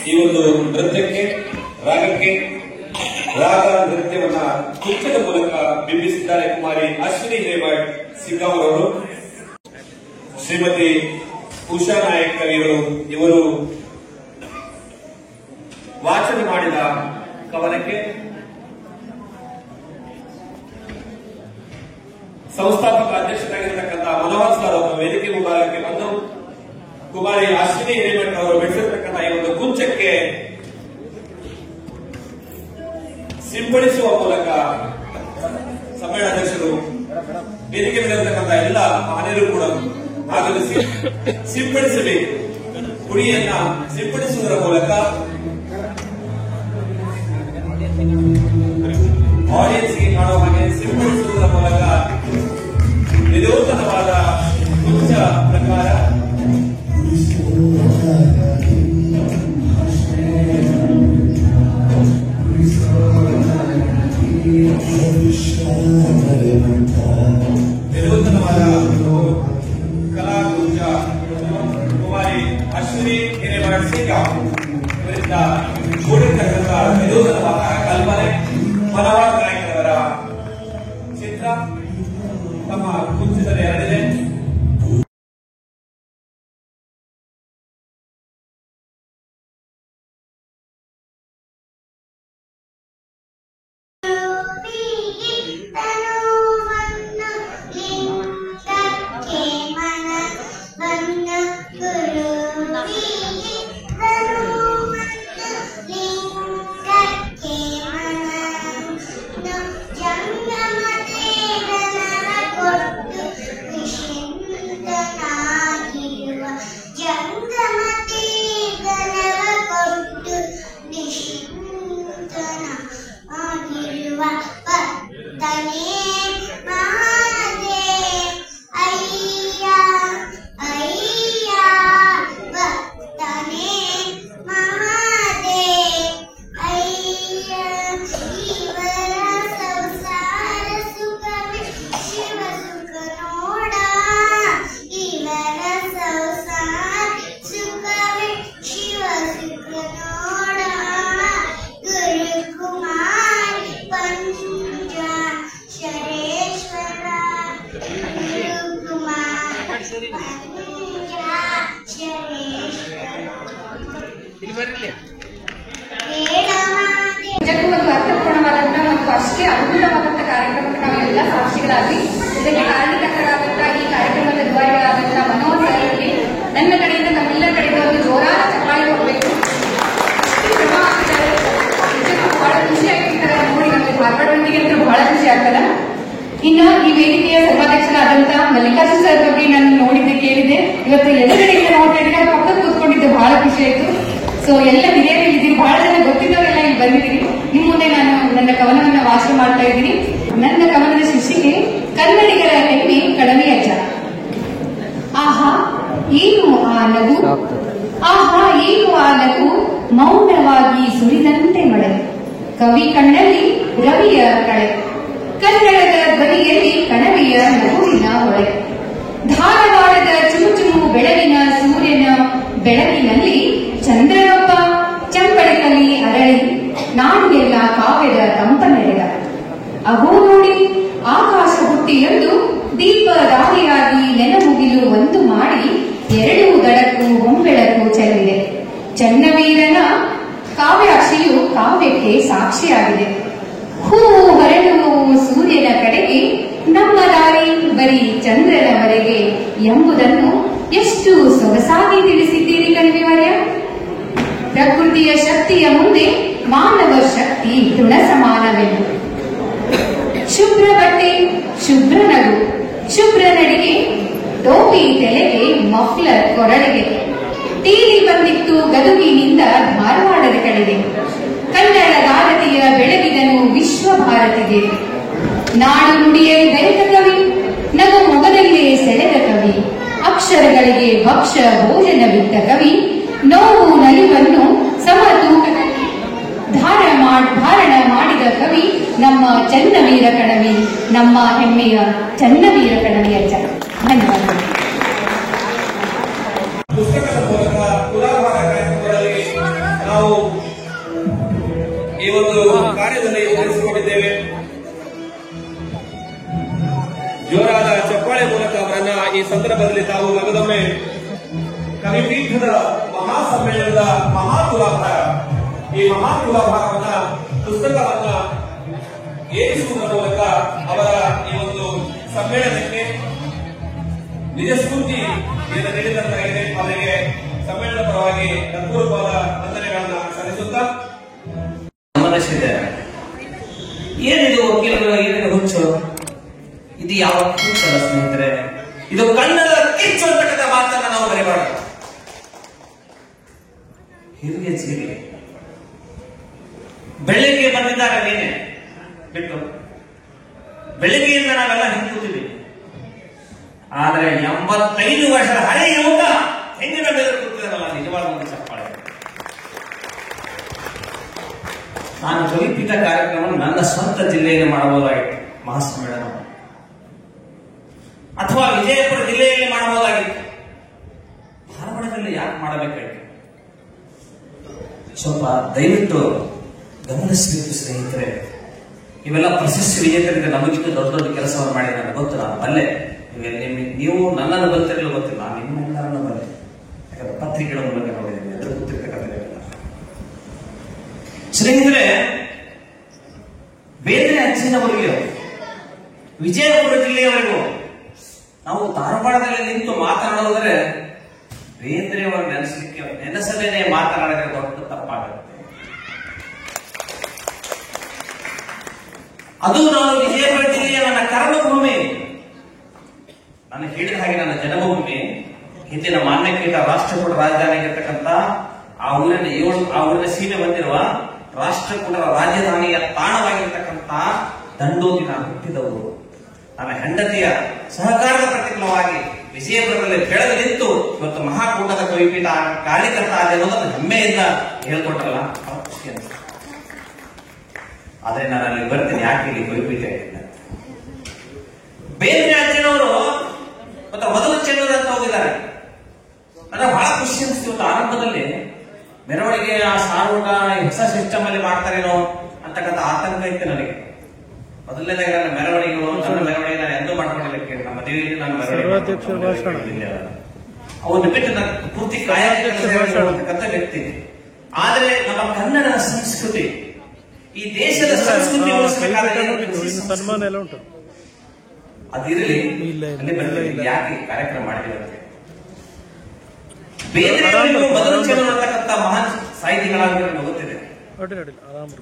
ಈ ಒಂದು ನೃತ್ಯಕ್ಕೆ ರಾಗಕ್ಕೆ ರಾಗ ನೃತ್ಯವನ್ನ ಕುಚ್ಚದ ಮೂಲಕ ಬಿಂಬಿಸಿದ್ದಾರೆ ಕುಮಾರಿ ಅಶ್ವಿನಿ ಹಿರೇಮಠ್ ಸಿಂಗಾವರವರು. ಶ್ರೀಮತಿ ಉಷಾ ನಾಯಕ್ ಕವಿಯವರು ಇವರು ವಾಚನ ಮಾಡಿದ ಕವನಕ್ಕೆ ಸಂಸ್ಥಾಪಕ ಅಧ್ಯಕ್ಷರಾಗಿರ್ತಕ್ಕಂಥ ಮನೋಹರ್ ಸರ್ ಅವರು ವೇದಿಕೆ ಮುಂಭಾಗಕ್ಕೆ ಬಂದು ಕುಮಾರಿ ಅಶ್ವಿನಿ ಹಿರೇಮಠ್ ಅವರು ಬಿಡಿಸಿರ್ತಕ್ಕಂಥ ಈ ಒಂದು ಕುಂಚಕ್ಕೆ ಸಿಂಪಡಿಸುವ ಮೂಲಕ ಸಮ್ಮೇಳನಾಧ್ಯಕ್ಷರು ವೇದಿಕೆ ಮೇಲಿರತಕ್ಕಂಥ ಎಲ್ಲ ಮಹನೀಯರು ಕೂಡ ಆಗಮಿಸಿ ಸಿಂಪಡಿಸಬೇಕು. ಕುಡಿಯನ್ನ ಸಿಂಪಡಿಸುವುದರ ಮೂಲಕ ಆಡಿಯನ್ಸ್ಗೆ ಕಾಣುವ ಹಾಗೆ ಸಿಂಪಡಿಸುವುದರ ಮೂಲಕ ವಿನೂತನವಾದ ಕುಂಚ ಪ್ರಕಾರ ವಿನೂತನವಾದ ಕಲಾ ಕುಂಚ ಕುಮಾರಿ ಅಶ್ವಿನಿ ಹಿರೇಮಠ್ ಸಿಂಗಾವ್ ಇವರಿಂದ ಕೂಡಿರ್ತಕ್ಕಂಥ ವಿನೂತನವಾದ ಕಲ್ಪನೆ ಮನೋಹರ್ ನಾಯಕರವರ ಚಿತ್ರ ತಮ್ಮ ಕುಂಚದಲ್ಲಿ ಹರಡಿದೆ. No. ಅಷ್ಟೇ ಅದ್ಭುತವಾದಂತ ಕಾರ್ಯಕ್ರಮಕ್ಕೆ ನಾವೆಲ್ಲ ಸಾಕ್ಷಿಗಳಾಗಿ ಇದಕ್ಕೆ ಕಾರಣಕರ್ತರಾದಂತ ಈ ಕಾರ್ಯಕ್ರಮದ ದ್ವಾರಿಗಳಾದಂತ ಮನೋಹರ್ ಅವರಲ್ಲಿ ನನ್ನ ಕಡೆಯಿಂದ ನಮ್ಮೆಲ್ಲರ ಕಡೆಯಿಂದ ಒಂದು ಜೋರಾದ ಚಪ್ಪಾಳೆ ಕೊಡಬೇಕು. ಬಹಳ ಖುಷಿ ಆಗ್ತಿರ್ತಾರೆ ನೋಡಿ, ನಮಗೆ ಧಾರವಾಡ ಮಂದಿಗೆ ಅಂತ ಬಹಳ ಖುಷಿ ಆಗ್ತದ. ಇನ್ನು ಈ ವೇದಿಕೆಯ ಸಭಾಧ್ಯಕ್ಷರಾದಂತ ಮಲ್ಲಿಕಾರ್ಜುನ್ ಸರ್ ಬಗ್ಗೆ ನಾನು ನೋಡಿದ್ದೆ, ಕೇಳಿದೆ. ಇವತ್ತು ಎದುರುಗಡೆಗೆ ನೋಡ್ತಾ ಇದ್ರೆ ಪಕ್ಕದ ಕೂತ್ಕೊಂಡಿದ್ದೆ, ಬಹಳ ಖುಷಿ ಆಯ್ತು. ಸೊ ಎಲ್ಲ ಹಿರಿಯರು ಇದ್ದೀರಿ, ಬಹಳ ಜನ ಗೊತ್ತಿದ್ದವರೆಲ್ಲ ಇಲ್ಲಿ ಬಂದಿದ್ದೀರಿ. ನಿಮ್ಮ ಮುಂದೆ ನಾನು ನನ್ನ ಕವನವನ್ನ ವಾಚನ ಮಾಡ್ತಾ ಇದ್ದೀನಿ. ನನ್ನ ಕವನದ ಶೀರ್ಷಿಕೆ ಕನ್ನಡಿಗರ ಹೆಮ್ಮೆ ಕಡಮೆ ಅಜ್ಜ. ಆಹಾ ಏನು ಆ ನಗು, ಆಹಾ ಏನು ಆ ನಗು, ಮೌನವಾಗಿ ಸುರಿದಂತೆ ಮಳೆ, ಕವಿ ಕಣ್ಣಲ್ಲಿ ರವಿಯ ಕಳೆ, ಕನ್ನಡದ ಧ್ವನಿಯಲ್ಲಿ ಕಣವಿಯ ನಗುವಿನ ಹೊಳೆ, ಧಾರವಾಡದ ಚುಮುಚುಮು ಬೆಳಗಿನ ಸೂರ್ಯನ ಬೆಳಕಿನಲ್ಲಿ ಚಂದ್ರನೊಬ್ಬ ಚಂಪಡಿನಲ್ಲಿ ಅರಳಿ ನಾಡಿಗೆಲ್ಲ ಕಾವ್ಯದ ತಂಪನೆರೆದ. ಅಹೋ ನೋಡಿ ಆಕಾಶ ಹುಟ್ಟಿಯೊಂದು ದೀಪ ದಾರಿಯಾಗಿ ನೆನಮುಗಿಲು ಒಂದು ಮಾಡಿ ಎರಡೂ ದಡಕ್ಕೂ ಹೊಂಬೆಳಕು ಚೆಲ್ಲಿದೆ. ಚನ್ನವೀರನ ಕಾವ್ಯಾಕ್ಷಿಯು ಕಾವ್ಯಕ್ಕೆ ಸಾಕ್ಷಿಯಾಗಿದೆ. ಹೂವು ಹೊರಡುವ ಸೂರ್ಯನ ಕಡೆಗೆ ನಮ್ಮ ದಾರಿ ಬರೀ ಚಂದ್ರನವರೆಗೆ ಎಂಬುದನ್ನು ಎಷ್ಟು ಸೊಗಸಾಗಿ ತಿಳಿಸಿದ್ದೀರಿ ಕಣ್ವಿವರ್ಯ. ಪ್ರಕೃತಿಯ ಶಕ್ತಿಯ ಮುಂದೆ ಮಾನವ ಶಕ್ತಿ ತೃಣ ಸಮಾನವೆಂದು. ಶುಭ್ರ ಬಟ್ಟೆ, ಶುಭ್ರ ನಗು, ಶುಭ್ರ ನಡಿಗೆ, ಟೋಪಿ ತಲೆಗೆ, ಮಫ್ಲರ್ ಕೊರಳಿಗೆ, ತೀರಿ ಬಂದಿತ್ತು ಗದುಗಿನಿಂದ ಧಾರವಾಡದ ಕಡೆಗೆ. ಕನ್ನಡ ಭಾರತೀಯ ಬೆಳಗಿದನು ವಿಶ್ವ ಭಾರತಿಗೆ. ನಾಡು ನುಡಿಯಲ್ಲಿ ಬೆರೆತ ಕವಿ, ನಗು ಮೊಗದಲ್ಲೇ ಸೆಳೆದ ಕವಿ, ಅಕ್ಷರಗಳಿಗೆ ಭಕ್ಷ ಭೋಜನವಿದ್ದ ಕವಿ, ನೋವು ನಲಿವನ್ನು ಸಮತೂಕದಲ್ಲಿ ಧಾರಣ ಮಾಡಿದ ಕವಿ ನಮ್ಮ ಚನ್ನವೀರ ಕಣವಿ, ನಮ್ಮ ಹೆಮ್ಮೆಯ ಚನ್ನವೀರ ಕಣವಿ ಅಜ್ಜ. ಧನ್ಯವಾದಗಳು. ಪುಸ್ತಕದ ಮೂಲಕ ತುಲಾಭಾರ ಕಾರ್ಯಕ್ರಮದಲ್ಲಿ ನಾವು ಈ ಒಂದು ಕಾರ್ಯದಲ್ಲಿ ತೊಡಗಿಸಿಕೊಂಡಿದ್ದೇವೆ. ಜೋರಾದ ಚಪ್ಪಾಳೆ ಮೂಲಕ ಅವರನ್ನ ಈ ಸಂದರ್ಭದಲ್ಲಿ ತಾವು ಮಗದೊಮ್ಮೆ ಕವಿಪೀಠದ ಮಹಾಸಮ್ಮೇಳನದ ಮಹಾತುಲಾಭಾರ, ಈ ಮಹಾತುಲಾಭಾರವನ್ನ ಪುಸ್ತಕವನ್ನ ಏರಿಸುವುದರ ಮೂಲಕ ಅವರ ಈ ಒಂದು ಸಮ್ಮೇಳನಕ್ಕೆ ನಿಜ ಸ್ಫೂರ್ತಿ ನೀಡಿದಂತಾಗಿದೆ. ಅವರಿಗೆ ಸಮ್ಮೇಳನ ಪರವಾಗಿ ಹೃತ್ಪೂರ್ವಕವಾದ ವಂದನೆಗಳನ್ನ ಸಲ್ಲಿಸುತ್ತಾ ಗಮನಿಸಿದೆ. ಏನಿದು ವಕೀಲರು, ಏನಿದು ಹುಚ್ಚು? ಇದು ಯಾವ ಹುಚ್ಚಲ್ಲ ಸ್ನೇಹಿತರೆ, ಇದು ಕನ್ನಡದ ಕಿಚ್ಚು ಅಂತಕ್ಕಂಥ ಮಾತನ್ನ ನಾವು ಬರೆಯಬಾರದು. ಹಿರಿಯ ಜೀವಿ ಬೆಳಿಗ್ಗೆ ಬಂದಿದ್ದಾರೆ, ನೀನೆ ಬಿಟ್ಟು ಬೆಳಿಗ್ಗೆಯಿಂದ ನಾವೆಲ್ಲ ಹಿಂಕೂತೀವಿ. ಆದರೆ 85 ವರ್ಷದ ಹಳೆಯ ಯುವಕ ಹೆಂಗಿನ ಮೇಲೆ ಕೂತಿದಾರಲ್ಲ, ನಿಜವಾದ ಒಂದು ಚಪ್ಪಾಳೆ. ನಾನು ಕವಿಪೀಠ ಕಾರ್ಯಕ್ರಮ ನನ್ನ ಸ್ವಂತ ಜಿಲ್ಲೆಯಲ್ಲಿ ಮಾಡಬಹುದಾಗಿತ್ತು, ಮಹಾಸಮ್ಮೇಳನ, ಅಥವಾ ವಿಜಯಪುರ ಜಿಲ್ಲೆಯಲ್ಲಿ ಮಾಡಬಹುದಾಗಿತ್ತು. ಧಾರವಾಡದಲ್ಲಿ ಯಾಕೆ ಮಾಡಬೇಕಾಗಿತ್ತು? ಸ್ವಲ್ಪ ದಯವಿಟ್ಟು ಗಮನಿಸಬೇಕು ಸ್ನೇಹಿತರೆ. ಇವೆಲ್ಲ ಪ್ರಶಸ್ತಿ ವಿಜೇತರಿಗೆ ನಮಗಿಂತ ದೊಡ್ಡ ದೊಡ್ಡ ಕೆಲಸವನ್ನು ಮಾಡಿ ನನಗೆ ಗೊತ್ತು, ನಾನು ಬಲ್ಲೆ. ನೀವು ನನ್ನನ್ನು ಗೊತ್ತಿರಲು ಗೊತ್ತಿಲ್ಲ, ನಾನು ನಿಮ್ಮೆಲ್ಲರನ್ನು ಬಲ್ಲೆ. ಯಾಕಂದ್ರೆ ಪತ್ರಿಕೆಗಳ ಮೂಲಕ ನೋಡಿದ್ದೇನೆ, ಎದುರು ಗೊತ್ತಿರ್ತಕ್ಕಂಥ ಸ್ನೇಹಿತರೆ. ಬೇರೆ ಅಜ್ಜಿನವರೆಗೆ ವಿಜಯಪುರ ಜಿಲ್ಲೆಯವರೆಗೂ ನಾವು ಧಾರವಾಡದಲ್ಲಿ ನಿಂತು ಮಾತನಾಡೋದ್ರೆ ಬೇಂದ್ರೆಯವರು ನೆನೆಸದೇನೆ ಮಾತನಾಡಿದ್ರೆ ದೊಡ್ಡ ತಪ್ಪಾಗುತ್ತೆ. ಅದು ನಾನು ವಿಜಯಪುರ ಜಿಲ್ಲೆಯ ನನ್ನ ಕರ್ಮಭೂಮಿ, ನಾನು ಹೇಳಿದ ಹಾಗೆ ನನ್ನ ಜನ್ಮಭೂಮಿ. ಹಿಂದಿನ ಮಾನ್ಯಕೀಟ ರಾಷ್ಟ್ರಕೂಟ ರಾಜಧಾನಿಯಾಗಿರ್ತಕ್ಕಂಥ ಆ ಊರಿನ ಸೀಮೆ ಬಂದಿರುವ ರಾಷ್ಟ್ರಕೂಟರ ರಾಜಧಾನಿಯ ತಾಣವಾಗಿರ್ತಕ್ಕಂಥ ದಂಡೋತಿ ನಾನು ಹುಟ್ಟಿದವರು. ನನ್ನ ಹೆಂಡತಿಯ ಸಹಕಾರದ ಪ್ರತಿಫಲವಾಗಿ ವಿಜಯಪುರದಲ್ಲಿ ಬೆಳೆದು ನಿಂತು ಇವತ್ತು ಮಹಾಕೂಟದ ಕವಿಪೀಠ ಕಾರ್ಯಕರ್ತ ಆದ ಅನ್ನೋದನ್ನು ಹೆಮ್ಮೆಯಿಂದ ಹೇಳ್ಕೊಟ್ರಲ್ಲ, ಖುಷಿ ಅಂತ. ಆದ್ರೆ ನಾನು ಅಲ್ಲಿ ಬರ್ತೀನಿ, ಯಾಕೆ ಇಲ್ಲಿ ಕವಿಪೀಠ ಇಲ್ಲ. ಬೇರೆ ಅಜ್ಜನವರು ಮತ್ತೆ ಮೊದಲು ಚೆನ್ನೂರು ಅಂತ ಹೋಗಿದ್ದಾರೆ. ನನಗೆ ಬಹಳ ಖುಷಿ ಅನಿಸ್ತು. ಆರಂಭದಲ್ಲಿ ಮೆರವಣಿಗೆ ಆ ಸಾರೋಟ ಹೊಸ ಸಿಸ್ಟಮ್ ಅಲ್ಲಿ ಮಾಡ್ತಾರೇನೋ ಅಂತಕ್ಕಂಥ ಆತಂಕ ಇತ್ತು ನನಗೆ. ಮೊದಲನೇದಾಗಿ ನನ್ನ ಮೆರವಣಿಗೆಗಳು, ನನ್ನ ಮೆರವಣಿಗೆ ನಾನು ಎಂದೂ ಮಾಡ್ಕೊಂಡಿಲ್ಲ. ನಮ್ಮ ಮದುವೆಯಲ್ಲಿ ನಾನು ಮೆರವಣಿಗೆ ಅವನು ಬಿಟ್ಟು ನಾನು ಪೂರ್ತಿ ಕಾಯಕಂತ ವ್ಯಕ್ತಿ. ಆದರೆ ನಮ್ಮ ಕನ್ನಡ ಸಂಸ್ಕೃತಿ ಈ ದೇಶದ ಸಂಸ್ಕೃತಿ ಉಳಿಸಬೇಕಾದ್ರೆ ಇನ್ನು ಸನ್ಮಾನ ಎಲ್ಲ ಉಂಟು. ಅದಿರಲಿ. ಇಲ್ಲ, ಅಲ್ಲಿ ಬಂದ್ರೆ ಇಲ್ಲ. ಯಾಕೆ ಕಾರ್ಯಕ್ರಮ ಮಾಡಿದ್ರೆ ಬೇರೆಯವರಿಗೂ ಮೊದಲು ಚೆನ್ನತಕ್ಕಂಥ ಮಹಾನ್ ಸಾಹಿತಿಗಳಾಗಿರೋ ಗೊತ್ತಿದೆ.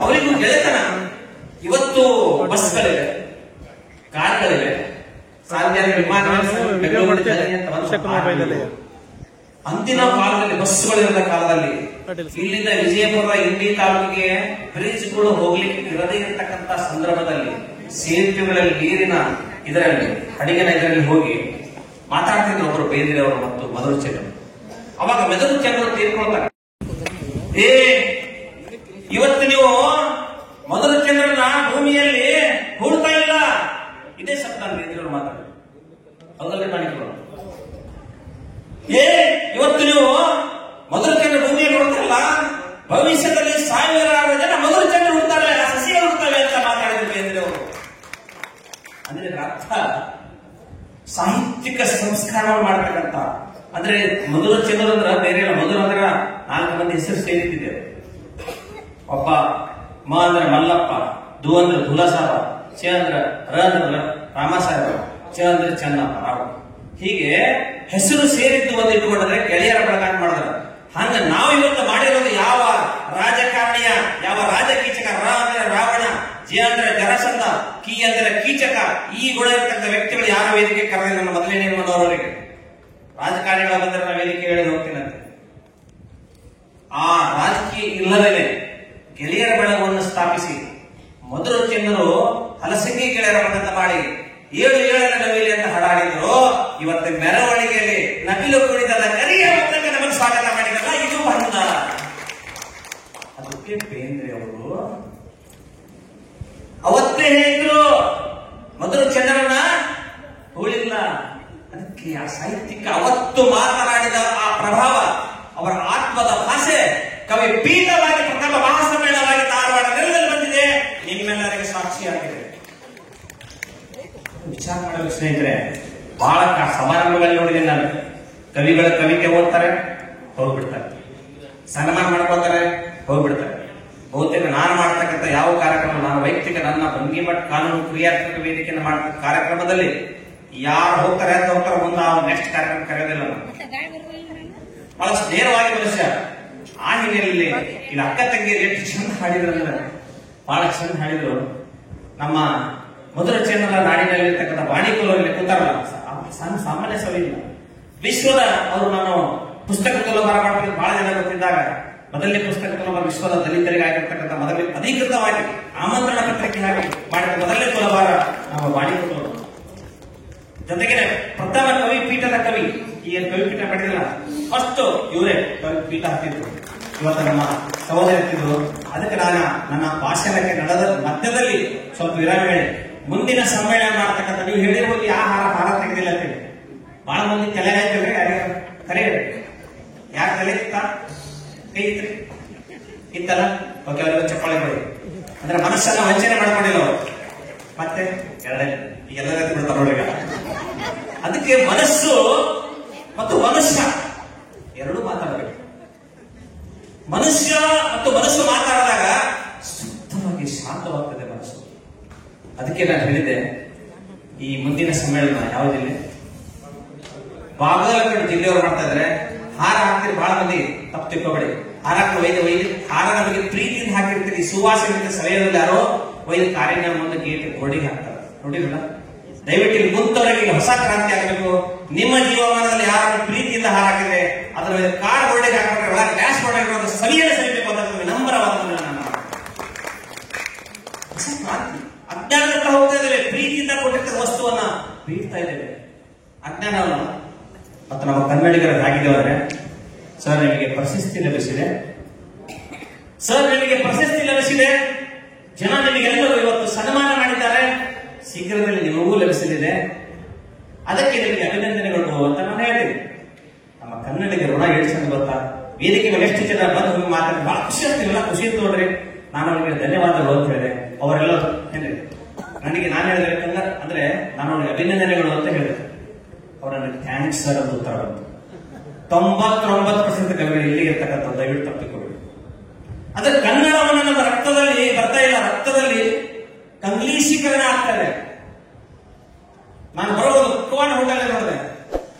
ಅವರಿಗೂ ಗೆಳೆತನ. ಇವತ್ತು ಬಸ್ಗಳಿವೆ, ಕಾರ್ಗಳಿವೆ, ಸಾಧ್ಯ ವಿಮಾನ, ಅಂದಿನ ಕಾಲದಲ್ಲಿ ಬಸ್ಗಳಿರದ ಕಾಲದಲ್ಲಿ ಇಲ್ಲಿಂದ ವಿಜಯಪುರ ಇಂಡಿ ತಾಲೂಕಿಗೆ ಬ್ರಿಡ್ಜ್ಗಳು ಹೋಗ್ಲಿಕ್ಕೆ ಇರದೇ ಇರತಕ್ಕಂತ ಸಂದರ್ಭದಲ್ಲಿ ಸೇತುವೆಗಳಲ್ಲಿ ನೀರಿನ ಇದರಲ್ಲಿ ಹಡಗಿನ ಇದರಲ್ಲಿ ಹೋಗಿ ಮಾತಾಡ್ತಿದ್ರು ಒಬ್ಬರು ಬೇಂದ್ರೆಯವರು ಮತ್ತು ಮಧುರ ಚಂದ್ರ. ಅವಾಗ ಮೆದುಳು ಚಂದ್ರ ತೀರ್ಕೊಳ್ತಾರೆ, ಇವತ್ತು ನೀವು ಮಧುರ ಚಂದ್ರನ ಭೂಮಿಯಲ್ಲಿ ಹೂಡ್ತಾ ಇಲ್ಲ. ಇದೇ ಶಬ್ದ ಬೇಂದ್ರೆಯವರು ಮಾತಾಡಿದ್ರು. ಹೌದಲ್ಲೇ ಮಾಡಿದ್ರು. ಇವತ್ತು ನೀವು ಮಧುರ ಚಂದ್ರ ಭೂಮಿಯಲ್ಲಿ ಹುಡ್ತಲ್ಲ, ಭವಿಷ್ಯದಲ್ಲಿ ಸಾವಿರಾರು ಜನ ಮಧುರ ಚಂದ್ರ ಹುಡ್ತಾರೆ, ಸಸಿಯ ಹುಡ್ತವೆ ಅಂತ ಮಾತಾಡಿದ್ರು ಬೇಂದ್ರೆಯವರು. ಅಂದ್ರೆ ಅರ್ಥ ಸಾಹಿತ್ಯಿಕ ಸಂಸ್ಕಾರ ಮಾಡ್ತಕ್ಕಂಥ, ಅಂದ್ರೆ ಮಧುರ ಚಂದ್ರ ಅಂದ್ರ ಬೇರೆ ಮಧುರ ಅಂದ್ರ 4 ಮಂದಿ ಹೆಸರು ಸೇರಿದ್ದೆ. ಒಬ್ಬ ಮ ಅಂದ್ರೆ ಮಲ್ಲಪ್ಪ, ದು ಅಂದ್ರೆ ದುಲಸಾಬ, ಚ ಅಂದ್ರ ರ ಅಂದ್ರೆ ರಾಮಸಾಹೇಬ, ಚ ಅಂದ್ರೆ ಚೆನ್ನಪ್ಪ ರಾವ್. ಹೀಗೆ ಹೆಸರು ಸೇರಿದ್ದು ಒಂದು ಇಟ್ಕೊಂಡ್ರೆ ಗೆಳೆಯರ ಬಳಗ ಮಾಡಿದ್ರ. ಹಂಗ ನಾವು ಇವತ್ತು ಮಾಡಿರೋದು ಯಾವ ರಾಜಕಾರಣಿಯ, ಯಾವ ರಾಜಕೀಚಕ, ರ ಅಂದ್ರೆ ರಾವಣ, ಜ ಅಂದ್ರೆ ಜರಸಂಧ, ಕಿ ಅಂದ್ರೆ ಕೀಚಕ, ಈ ಗುಣ ಇರ್ತಕ್ಕಂಥ ವ್ಯಕ್ತಿಗಳು ಯಾರ ವೇದಿಕೆ ಕರೆದಿಲ್ಲ. ನನ್ನ ಮೊದಲನೇ ಮಾಡೋರವರಿಗೆ ರಾಜಕಾರಣಿಗಳ ಬಂದರೆ ನಾವು ವೇದಿಕೆ ಹೇಳಿ ಹೋಗ್ತೀನಂತೆ. ಆ ರಾಜಕೀಯ ಇಲ್ಲದೇನೆ ಗೆಳೆಯರ ಬಳಗವನ್ನು ಸ್ಥಾಪಿಸಿ ಮಧುರ ಚಂದ್ರರು ಹಲಸಿಂಗಿ ಗೆಳೆಯರ ಬಳಗ ಮಾಡಿ 7 ನವಿಲಿ ಅಂತ ಹಾಡಾಡಿದ್ರು. ಇವತ್ತು ಮೆರವಣಿಗೆಯಲ್ಲಿ ನವಿಲು ಕುಣಿತದ ಕರಿಯ ಮಕ್ಕಳಿಗೆ ನಮಗೆ ಸ್ವಾಗತ ಮಾಡಿದಲ್ಲ, ಇದು ಬಂದ. ಅದಕ್ಕೆ ಬೇಂದ್ರೆ ಅವರು ಅವತ್ತೇ ಹೇಳಿದ್ರು ಮಧುರ ಚಂದ್ರನ ಉಳಿಲ್ಲ. ಅದಕ್ಕೆ ಆ ಸಾಹಿತ್ಯಿಕ ಅವತ್ತು ಮಾತನಾಡಿದ ಆ ಪ್ರಭಾವ, ಅವರ ಆತ್ಮದ ಭಾಷೆ ಕವಿ ಪೀಠವಾಗಿ ಪ್ರಥಮ ಮಹಾಸಮ್ಮೇಳನವಾಗಿ ಧಾರವಾಡದಲ್ಲಿ ಬಂದಿದೆ, ನಿಮ್ಮೆಲ್ಲರಿಗೆ ಸಾಕ್ಷಿಯಾಗಿದೆ. ವಿಚಾರ ಮಾಡಲು ಸ್ನೇಹಿತರೆ, ಬಹಳ ಸಮಾರಂಭಗಳಲ್ಲಿ ನೋಡಿದೆ ನಾನು. ಕವಿಗಳ ಕವಿತೆ ಓದ್ತಾರೆ, ಹೋಗ್ಬಿಡ್ತಾರೆ, ಸನ್ಮಾನ ಮಾಡ್ಕೊಳ್ತಾರೆ, ಹೋಗ್ಬಿಡ್ತಾರೆ. ಬಹುತೇಕ ನಾನು ಮಾಡ್ತಕ್ಕಂಥ ಯಾವ ಕಾರ್ಯಕ್ರಮ, ನಾನು ವೈಯಕ್ತಿಕ ನನ್ನ ಭಂಗಿಮಠ ಕಾನೂನು ಕ್ರಿಯಾತ್ಮಕ ವೇದಿಕೆಯನ್ನು ಮಾಡ್ತಕ್ಕ ಕಾರ್ಯಕ್ರಮದಲ್ಲಿ ಯಾರು ಹೋಗ್ತಾರೆ ಅಂತ ಹೋಗ್ತಾರೆ, ಮುಂದೆ ಅವ್ರು ನೆಕ್ಸ್ಟ್ ಕಾರ್ಯಕ್ರಮ ಕರೆಯೋದಿಲ್ಲ. ಬಹಳ ನೇರವಾಗಿ ಮನುಷ್ಯ. ಆ ಹಿನ್ನೆಲೆಯಲ್ಲಿ ಇಲ್ಲಿ ಅಕ್ಕ ತಂಗಿಯರು ಎಷ್ಟು ಚಂದ ಹಾಡಿದ್ರು ಅಂದ್ರೆ ಬಹಳ ಚಂದ ಹಾಡಿದ್ರು. ನಮ್ಮ ಮಧುರ ಚಂದ್ರನ ನಾಡಿನಲ್ಲಿರ್ತಕ್ಕಂಥ ಬಾಣಿಕೂಲಲ್ಲಿ ಕೂತಾರಲ್ಲ, ಸಾಮಾನ್ಯ ಸಭೆ ಇಲ್ಲ. ವಿಶ್ವದ ಅವರು ನಾನು ಪುಸ್ತಕ ತುಲಭಾರ ಮಾಡ್ತಿದ್ದು ಬಹಳ ಜನ ಗೊತ್ತಿದ್ದಾಗ ಮೊದಲನೇ ಪುಸ್ತಕ ತುಲಭಾರ ವಿಶ್ವದ ದಲಿತರಿಗೆ ಆಗಿರ್ತಕ್ಕಂಥ ಮೊದಲನೇ ಅಧಿಕೃತವಾಗಿ ಆಮಂತ್ರಣ ಪತ್ರಿಕೆ ಹಾಕಿ ಮಾಡಿದ ಮೊದಲನೇ ತುಲಭಾರ ನಮ್ಮ ಬಾಣಿಕೂಲ. ಜೊತೆಗೆ ಪ್ರಥಮ ಕವಿ ಪೀಠದ ಕವಿ, ಈ ಕವಿ ಪೀಠ ಪಡೆದಿಲ್ಲ, ಫಸ್ಟ್ ಇವರೇ ಕವಿ ಪೀಠ ಹಾಕಿದ್ರು. ಇವತ್ತು ನಮ್ಮ ಸಹೋದರ ಇರ್ತಿದ್ರು. ಅದಕ್ಕೆ ನಾನು ನನ್ನ ಭಾಷಣಕ್ಕೆ ನಡೆದ ಮಧ್ಯದಲ್ಲಿ ಸ್ವಲ್ಪ ವಿರಾಮ ಹೇಳಿ, ಮುಂದಿನ ಸಮ್ಮೇಳನ ಮಾಡ್ತಕ್ಕಂಥ ನೀವು ಹೇಳಿರುವುದು ಯಾವ ಹಾರ ತೆಗೆದಿಲ್ಲ ಅಂತೇಳಿ ಬಹಳ ಮಂದಿ ತಲೆ ಹಾಕಿದ್ರೆ ಕರೆ ಯಾಕೆ ತಲೆ ಇತ್ತ, ಕೈ ಇತ್ರಿ ಇತ್ತಲ್ಲ, ಓಕೆ, ಅವರೆಲ್ಲ ಚಪ್ಪಾಳೆ ಮಾಡಿ. ಅಂದ್ರೆ ಮನಸ್ಸನ್ನ ವಂಚನೆ ಮಾಡ್ಕೊಂಡಿಲ್ಲ ಅವರು. ಮತ್ತೆ ಎಲ್ಲ ಬಿಡ್ತಾರೆ ನೋಡಿ. ಅದಕ್ಕೆ ಮನಸ್ಸು ಮತ್ತು ಮನುಷ್ಯ ಎರಡೂ ಮಾತಾಡಬೇಕು. ಮನುಷ್ಯ ಮತ್ತು ಮನಸ್ಸು ಮಾತಾಡಿದಾಗ ಶುದ್ಧವಾಗಿ ಶಾಂತವಾಗ್ತದೆ ಮನಸ್ಸು. ಅದಕ್ಕೆ ನಾನು ಹೇಳಿದ್ದೆ, ಈ ಮುಂದಿನ ಸಮ್ಮೇಳನ ಯಾವ ಜಿಲ್ಲೆ? ಬಾಗಲಕೋಟೆ ಜಿಲ್ಲೆಯವರು ಮಾಡ್ತಾ ಇದ್ದಾರೆ. ಹಾರ ಹಾಕ್ತಿರಿ, ಬಹಳ ಮಂದಿ ತಪ್ಪು ತಿಳ್ಕೊಬೇಡಿ. ಹಾರ ಹಾರ ನಮಗೆ ಪ್ರೀತಿಯಿಂದ ಹಾಕಿರ್ತೀರಿ, ಸುವಾಸನೆ ಸಲಹೆಯಲ್ಲಿ ಯಾರೋ ಒಯ್ದು ಕಾರಿನ ಮುಂದೆ ಗೇಟ್ ಬೋರ್ಡಿಗೆ ಹಾಕ್ತಾರೆ, ನೋಡಿರಲ್ಲ. ದಯವಿಟ್ಟು ಇಲ್ಲಿ ಮುಂತವರೆಗೆ ಹೊಸ ಕ್ರಾಂತಿ ಆಗಬೇಕು. ನಿಮ್ಮ ಜೀವಮಾನದಲ್ಲಿ ಯಾರು ಪ್ರೀತಿಯಿಂದ ಹಾರ ಹಾಕಿದ್ರೆ ಅದರ ಕಾರ್ ಬೋರ್ಡಿಗೆ ಹಾಕಿದ್ರೆ ಒಳಗೆ ಡ್ಯಾಶ್ ಬೋರ್ಡ್ ಸರಿಯಾಗಿ ಸರಿಬೇಕು ಅಂತ ವಿನಮ್ರವಾದ ಹೊಸ ಕ್ರಾಂತಿ. ಅಜ್ಞಾನದತ್ತ ಹೋಗ್ತಾ ಇದ್ದೇವೆ, ಪ್ರೀತಿಯಿಂದ ಕೊಟ್ಟಿದ್ದ ವಸ್ತುವನ್ನ ಬೀಳ್ತಾ ಇದ್ದೇವೆ. ಅಜ್ಞಾನವನ್ನು ಮತ್ತು ನಮ್ಮ ಕನ್ನಡಿಗರ ಹಾಗಿದ್ದೇವೆ. ಸರ್ ನಿಮಗೆ ಪ್ರಶಸ್ತಿ ಲಭಿಸಿದೆ, ಸರ್ ನಿಮಗೆ ಪ್ರಶಸ್ತಿ ಲಭಿಸಿದೆ, ಜನ ನಿಮಗೆಲ್ಲರೂ ಇವತ್ತು ಸನ್ಮಾನ ಮಾಡಿದ್ದಾರೆ, ಶೀಘ್ರದಲ್ಲಿ ನಿಮಗೂ ಲಭಿಸಲಿದೆ, ಅದಕ್ಕೆ ನಿಮಗೆ ಅಭಿನಂದನೆಗಳು ಅಂತ ನಾನು ಹೇಳ್ತೀನಿ. ನಮ್ಮ ಕನ್ನಡಿಗರ ಋಣ ಎಷ್ಟು ಗೊತ್ತಾ? ವೇದಿಕೆ ಮೇಲೆ ಎಷ್ಟು ಜನ ಬಂದು ಮಾತಾಡಿ ಬಹಳ ಖುಷಿ ಆಗ್ತಿಲ್ಲ, ಖುಷಿ ನೋಡ್ರಿ. ನಾನು ಅವರಿಗೆ ಧನ್ಯವಾದಗಳು ಅಂತ ಹೇಳಿದೆ. ಅವರೆಲ್ಲ ಏನ್ರಿ ನನಗೆ ನಾನು ಹೇಳಿದ್ರೆ ಕನ್ನಡ ಅಂದ್ರೆ ನಾನು ಅವರಿಗೆ ಅಭಿನಂದನೆಗಳು ಅಂತ ಹೇಳಿದೆ. ಅವ್ರ ನನಗೆ ಥ್ಯಾಂಕ್ಸ್ ಸರ್ ಅಂತ ಉತ್ತರ ಬಂತು. 99% ಕವಿಗಳು ಇಲ್ಲಿಗೆ ಇರ್ತಕ್ಕಂಥ ದಯವಿಟ್ಟು ತಪ್ಪಿಕೊಳ್ಳಿ. ಅಂದ್ರೆ ಕನ್ನಡವನ್ನು ನಮ್ಮ ರಕ್ತದ ಜೀವನದಲ್ಲಿ ಬರ್ತಾ ಇಲ್ಲ, ರಕ್ತದಲ್ಲಿ ಕಂಗ್ಲೀಷೀಕರಣ ಆಗ್ತದೆ. ನಾನು ಬರೋದು ಕುವಾನ ಹೋಟೆಲ್ ನೋಡಿದೆ,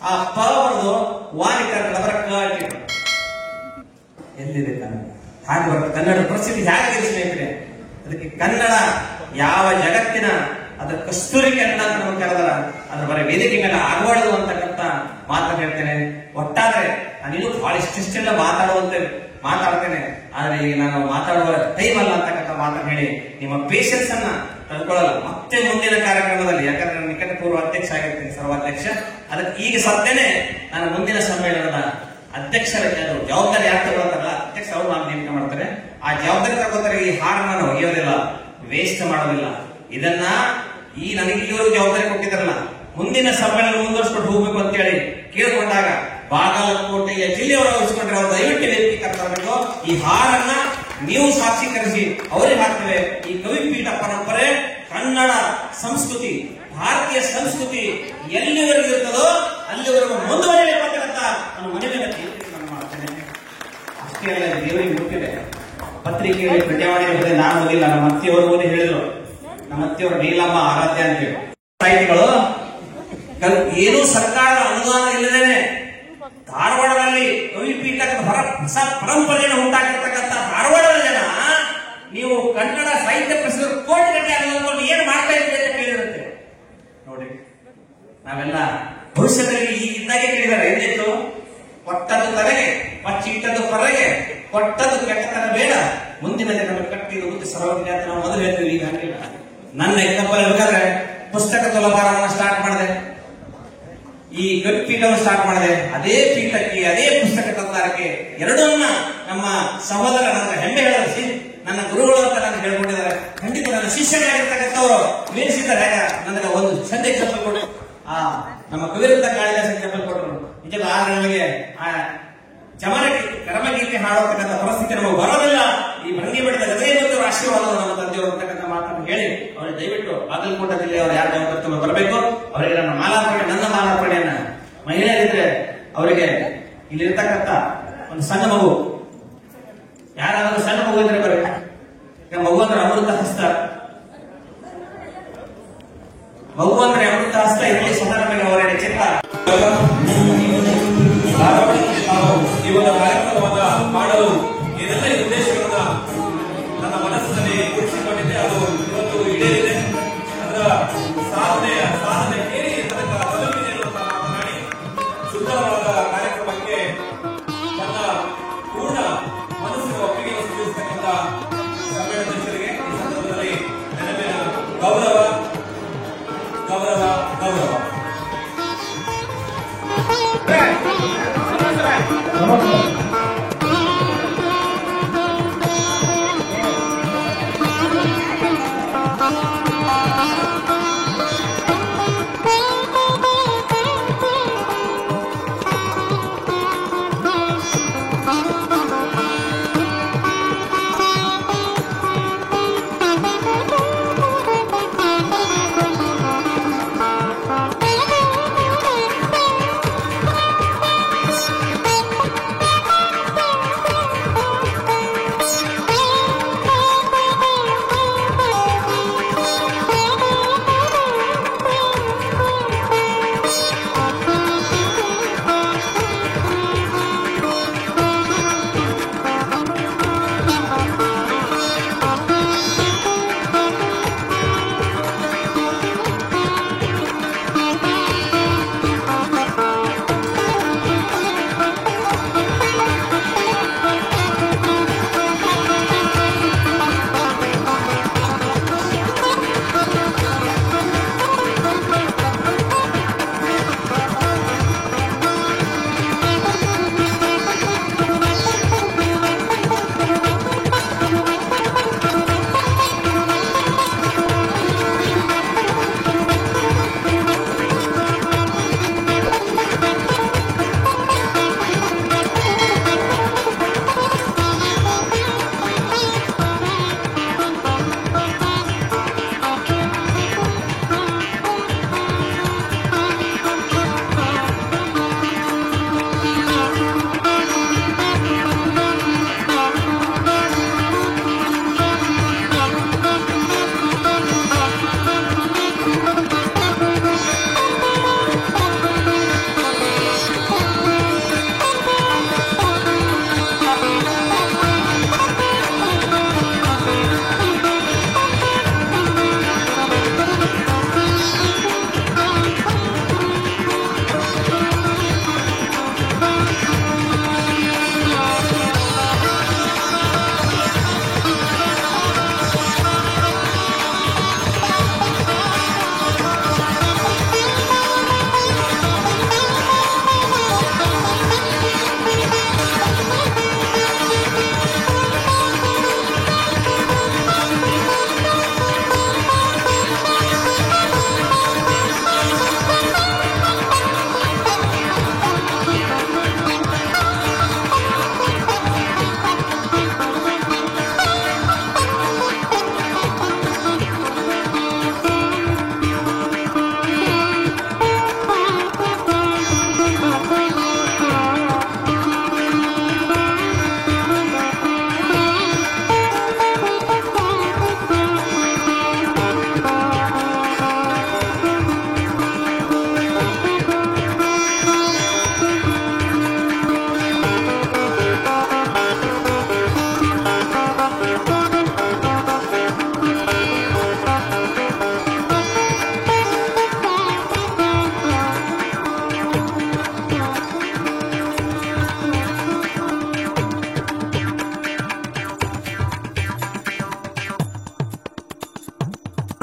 ಆ ಪ ಬರೋದು ವಾರಿ ಕನ್ನಡ ಬರ ಕ ಎಲ್ಲಿದೆ ಕನ್ನಡ? ಹಾಗೆ ಬರುತ್ತೆ. ಕನ್ನಡ ಪರಿಸ್ಥಿತಿ ಹೇಗೆ ಸ್ನೇಹಿತರೆ? ಅದಕ್ಕೆ ಕನ್ನಡ ಯಾವ ಜಗತ್ತಿನ ಅದರ ಕಸ್ತೂರಿ ಕನ್ನಡ ಅಂತ ನಾವು ಕರೆದರ ಅದ್ರ ಬರೀ ವೇದಿಕೆ ಮೇಲೆ ಆಗಬಾರ್ದು ಅಂತಕ್ಕಂಥ ಮಾತನ್ನು ಹೇಳ್ತೇನೆ. ಒಟ್ಟಾದ್ರೆ ನಾನಿನ್ನೂ ಬಹಳ ಇಷ್ಟಿಷ್ಟೆಲ್ಲ ಮಾತಾಡ್ತೇನೆ, ಆದ್ರೆ ಈಗ ನಾನು ಮಾತಾಡುವ ಟೈಮ್ ಅಲ್ಲ ಅಂತಕ್ಕಂಥ ಮಾತನ್ನು ಹೇಳಿ ನಿಮ್ಮ ಪೇಷನ್ಸ್ ಅನ್ನ ತಂದ್ಕೊಳ್ಳಲ್ಲ. ಮತ್ತೆ ಮುಂದಿನ ಕಾರ್ಯಕ್ರಮದಲ್ಲಿ, ಯಾಕಂದ್ರೆ ನಾನು ನಿಕಟ ಪೂರ್ವ ಅಧ್ಯಕ್ಷ ಆಗಿರ್ತೀನಿ, ಸರ್ವಾಧ್ಯಕ್ಷ. ಅದಕ್ಕೆ ಈಗ ಸದ್ಯನೇ ನಾನು ಮುಂದಿನ ಸಮ್ಮೇಳನದ ಅಧ್ಯಕ್ಷರ ಜವಾಬ್ದಾರಿ ಯಾಕೆ ತಗೊಳ್ತಾರಲ್ಲ, ಅಧ್ಯಕ್ಷ ಅವರು ನಾನು ನೇಮಕ ಮಾಡ್ತಾರೆ. ಆ ಜವಾಬ್ದಾರಿ ತಗೋತಾರೆ. ಈ ಹಾರನ್ನ ನಾನು ಒಗೆಯೋದಿಲ್ಲ, ವೇಸ್ಟ್ ಮಾಡೋದಿಲ್ಲ. ಇದನ್ನ ನನಗೆ ಇಲ್ಲಿವರೆಗೂ ಜವಾಬ್ದಾರಿ ಕೊಟ್ಟಿದ್ದಾರಲ್ಲ, ಮುಂದಿನ ಸಮ್ಮೇಳನ ಮುಂದುವರಿಸ್ಕೊಂಡು ಹೋಗ್ಬೇಕು ಅಂತ ಹೇಳಿ ಕೇಳ್ಕೊಂಡಾಗ ಬಾಗಲಕೋಟೆಯ ಜಿಲ್ಲೆಯವರು ವಹಿಸಿಕೊಂಡ್ರೆ ಅವ್ರು ದಯವಿಟ್ಟು ವೇದಿಕೆ ಕರ್ತಾರಬೇಕು. ಈ ಹಾರನ್ನ ನೀವು ಸಾಕ್ಷೀಕರಿಸಿ ಅವರಿಗೆ ಹಾಕ್ತೇವೆ. ಈ ಕವಿಪೀಠ ಪರಂಪರೆ, ಕನ್ನಡ ಸಂಸ್ಕೃತಿ, ಭಾರತೀಯ ಸಂಸ್ಕೃತಿ ಎಲ್ಲಿವರೆಗೂ ಇರ್ತದೋ ಅಲ್ಲಿವರೆಗೂ ಮುಂದುವರಿಯಬೇಕಂತ ನಾನು ಮನೆ ಮಾಡ್ತೇನೆ. ಅಷ್ಟೇ ಅಲ್ಲ, ದೇವರಿಗೆ ಗೊತ್ತಿದೆ. ಪತ್ರಿಕೆಯಲ್ಲಿ ಪ್ರಜಾವಾಣಿ ನಾನು ಓದಿಲ್ಲ, ನಮ್ಮ ಅತ್ತೆಯವರು ಓದಿ ಹೇಳಿದ್ರು. ನಮ್ಮ ಅತ್ತೆಯವರು ನೀಲಮ್ಮ ಆರಾಧ್ಯ ಅಂತ ಹೇಳಿ ಸಾಹಿತಿಗಳು ಏನೂ ಸರ್ಕಾರದ ಅನುದಾನ ಇಲ್ಲದೇನೆ ಧಾರವಾಡದಲ್ಲಿ ಕವಿಪೀಠದ ಹೊಸ ಪರಂಪರೆಯನ್ನು ಉಂಟಾಗಿರ್ತಕ್ಕಂಥ ಧಾರವಾಡದ ಜನ ನೀವು ಕನ್ನಡ ಸಾಹಿತ್ಯ ಪ್ರಸಿದ್ಧ ಕೋಟಿ ಗಟ್ಟಲೆ ಅನ್ನೋದು ಏನ್ ಮಾಡ್ತಾ ಇದ್ರಿ ಅಂತ ಕೇಳಿರುತ್ತೆ ನೋಡಿ. ನಾವೆಲ್ಲ ಭವಿಷ್ಯದಲ್ಲಿ ಈ ಇದ್ದಾಗೆ ಕೇಳಿದಾರೆ. ಏನಿತ್ತು? ಕೊಟ್ಟದ್ದು ತಲೆಗೆ, ಪಚ್ಚಿಟ್ಟದ್ದು ಹೊರಗೆ, ಕೊಟ್ಟದ್ದು ಕೆಟ್ಟತನ ಬೇಡ, ಮುಂದಿನ ಜನರು ಕಟ್ಟಿದ ಬುದ್ಧಿ ಸರ್ವಜ್ಞ ಅಂತ ನಾವು ಮೊದಲು ಹೇಳ್ತೀವಿ. ಈಗ ಹಂಗಿಲ್ಲ. ನನ್ನ ಎಕ್ಸಾಂಪಲ್ ಬೇಕಾದ್ರೆ ಪುಸ್ತಕ ತುಲಭಾರವನ್ನು ಸ್ಟಾರ್ಟ್ ಮಾಡಿದೆ, ಈ ಕವಿಪೀಠವನ್ನು ಸ್ಟಾರ್ಟ್ ಮಾಡಿದೆ. ಅದೇ ಪೀಠಕ್ಕೆ, ಅದೇ ಪುಸ್ತಕ ತಂದಾರಕ್ಕೆ ಎರಡನ್ನ ನಮ್ಮ ಸಹೋದರ ನನ್ನ ಹೆಮ್ಮೆ ಹೇಳಿಸಿ ನನ್ನ ಗುರುಗಳು ಅಂತ ನಾನು ಹೇಳ್ಕೊಂಡಿದ್ದಾರೆ. ಖಂಡಿತ ನನ್ನ ಶಿಷ್ಯರಾಗಿರ್ತಕ್ಕಂಥವ್ರು ಮೀರಿಸಿದ್ದಾರೆ. ನನಗೆ ಒಂದು ಚಂದ ಎಕ್ಸಾಂಪಲ್ ಕೊಡು. ನಮ್ಮ ಕವಿರತ್ನ ಕಾಳಿದಾಸ ಎಕ್ಸಾಂಪಲ್ ಕೊಟ್ಟರು. ನಿಜ ಆದ್ರೆ ನಮಗೆ ಕರಮಗೀತೆ ಹಾಡತಕ್ಕಂಥ ಪರಿಸ್ಥಿತಿ ನಮಗೆ ಬರೋದಿಲ್ಲ. ಈ ಭಂಗಿ ಬೆಳೆದ ಗದೈವತ್ತರು ಆಶೀರ್ವಾದಗಳು ನಮ್ಮ ತಂದೆಯವರು ಅಂತಕ್ಕಂಥ ಮಾತನ್ನು ಹೇಳಿ ಅವರಿಗೆ ದಯವಿಟ್ಟು ಬಾಗಲಕೋಟೆ ಜಿಲ್ಲೆಯವರು ಯಾರು ಜವಾಬ್ದಾರಿ ಬರಬೇಕು ಅವರಿಗೆ ನನ್ನ ಮಾಲಾರ್ಪಣೆಯನ್ನ ಮಹಿಳೆಯರಿದ್ರೆ ಅವರಿಗೆ ಇಲ್ಲಿರ್ತಕ್ಕಂಥ ಒಂದು ಸಣ್ಣ ಮಗು, ಯಾರಾದ್ರೂ ಸಣ್ಣ ಮಗು ಇದ್ರೆ ಬರೀ ಮಗು ಅಂದ್ರೆ ಅಮೃತ ಹಸ್ತ, ಮಗು ಅಂದ್ರೆ ಅಮೃತ ಹಸ್ತ ಇಲ್ಲಿ ಸಮಾರಂಭ ಅವರ ಚಿತ್ರ ಈ ಒಂದು ಕಾರ್ಯಕ್ರಮವನ್ನ ಮಾಡಲು ಏನೆಲ್ಲ ಉದ್ದೇಶಗಳನ್ನ ನನ್ನ ಮನಸ್ಸಿನಲ್ಲಿ ಗುರುತಿಸಿಕೊಂಡಿದ್ದೆ ಅದು ಇವತ್ತು ಈಡೇರಿದೆ. ಅದರ ಸಾಧನೆ ಹೇಳಿ ತನಕ ತಲುಪಿದೆ ಅಂತ ಮಾತನಾಡಿ ಸುಂದರವಾದ ಕಾರ್ಯಕ್ರಮಕ್ಕೆ ನನ್ನ ಪೂರ್ಣ ಮನಸ್ಸಿನ ಒಪ್ಪಿಗೆ ಸೂಚಿಸತಕ್ಕಂಥ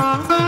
Thank you.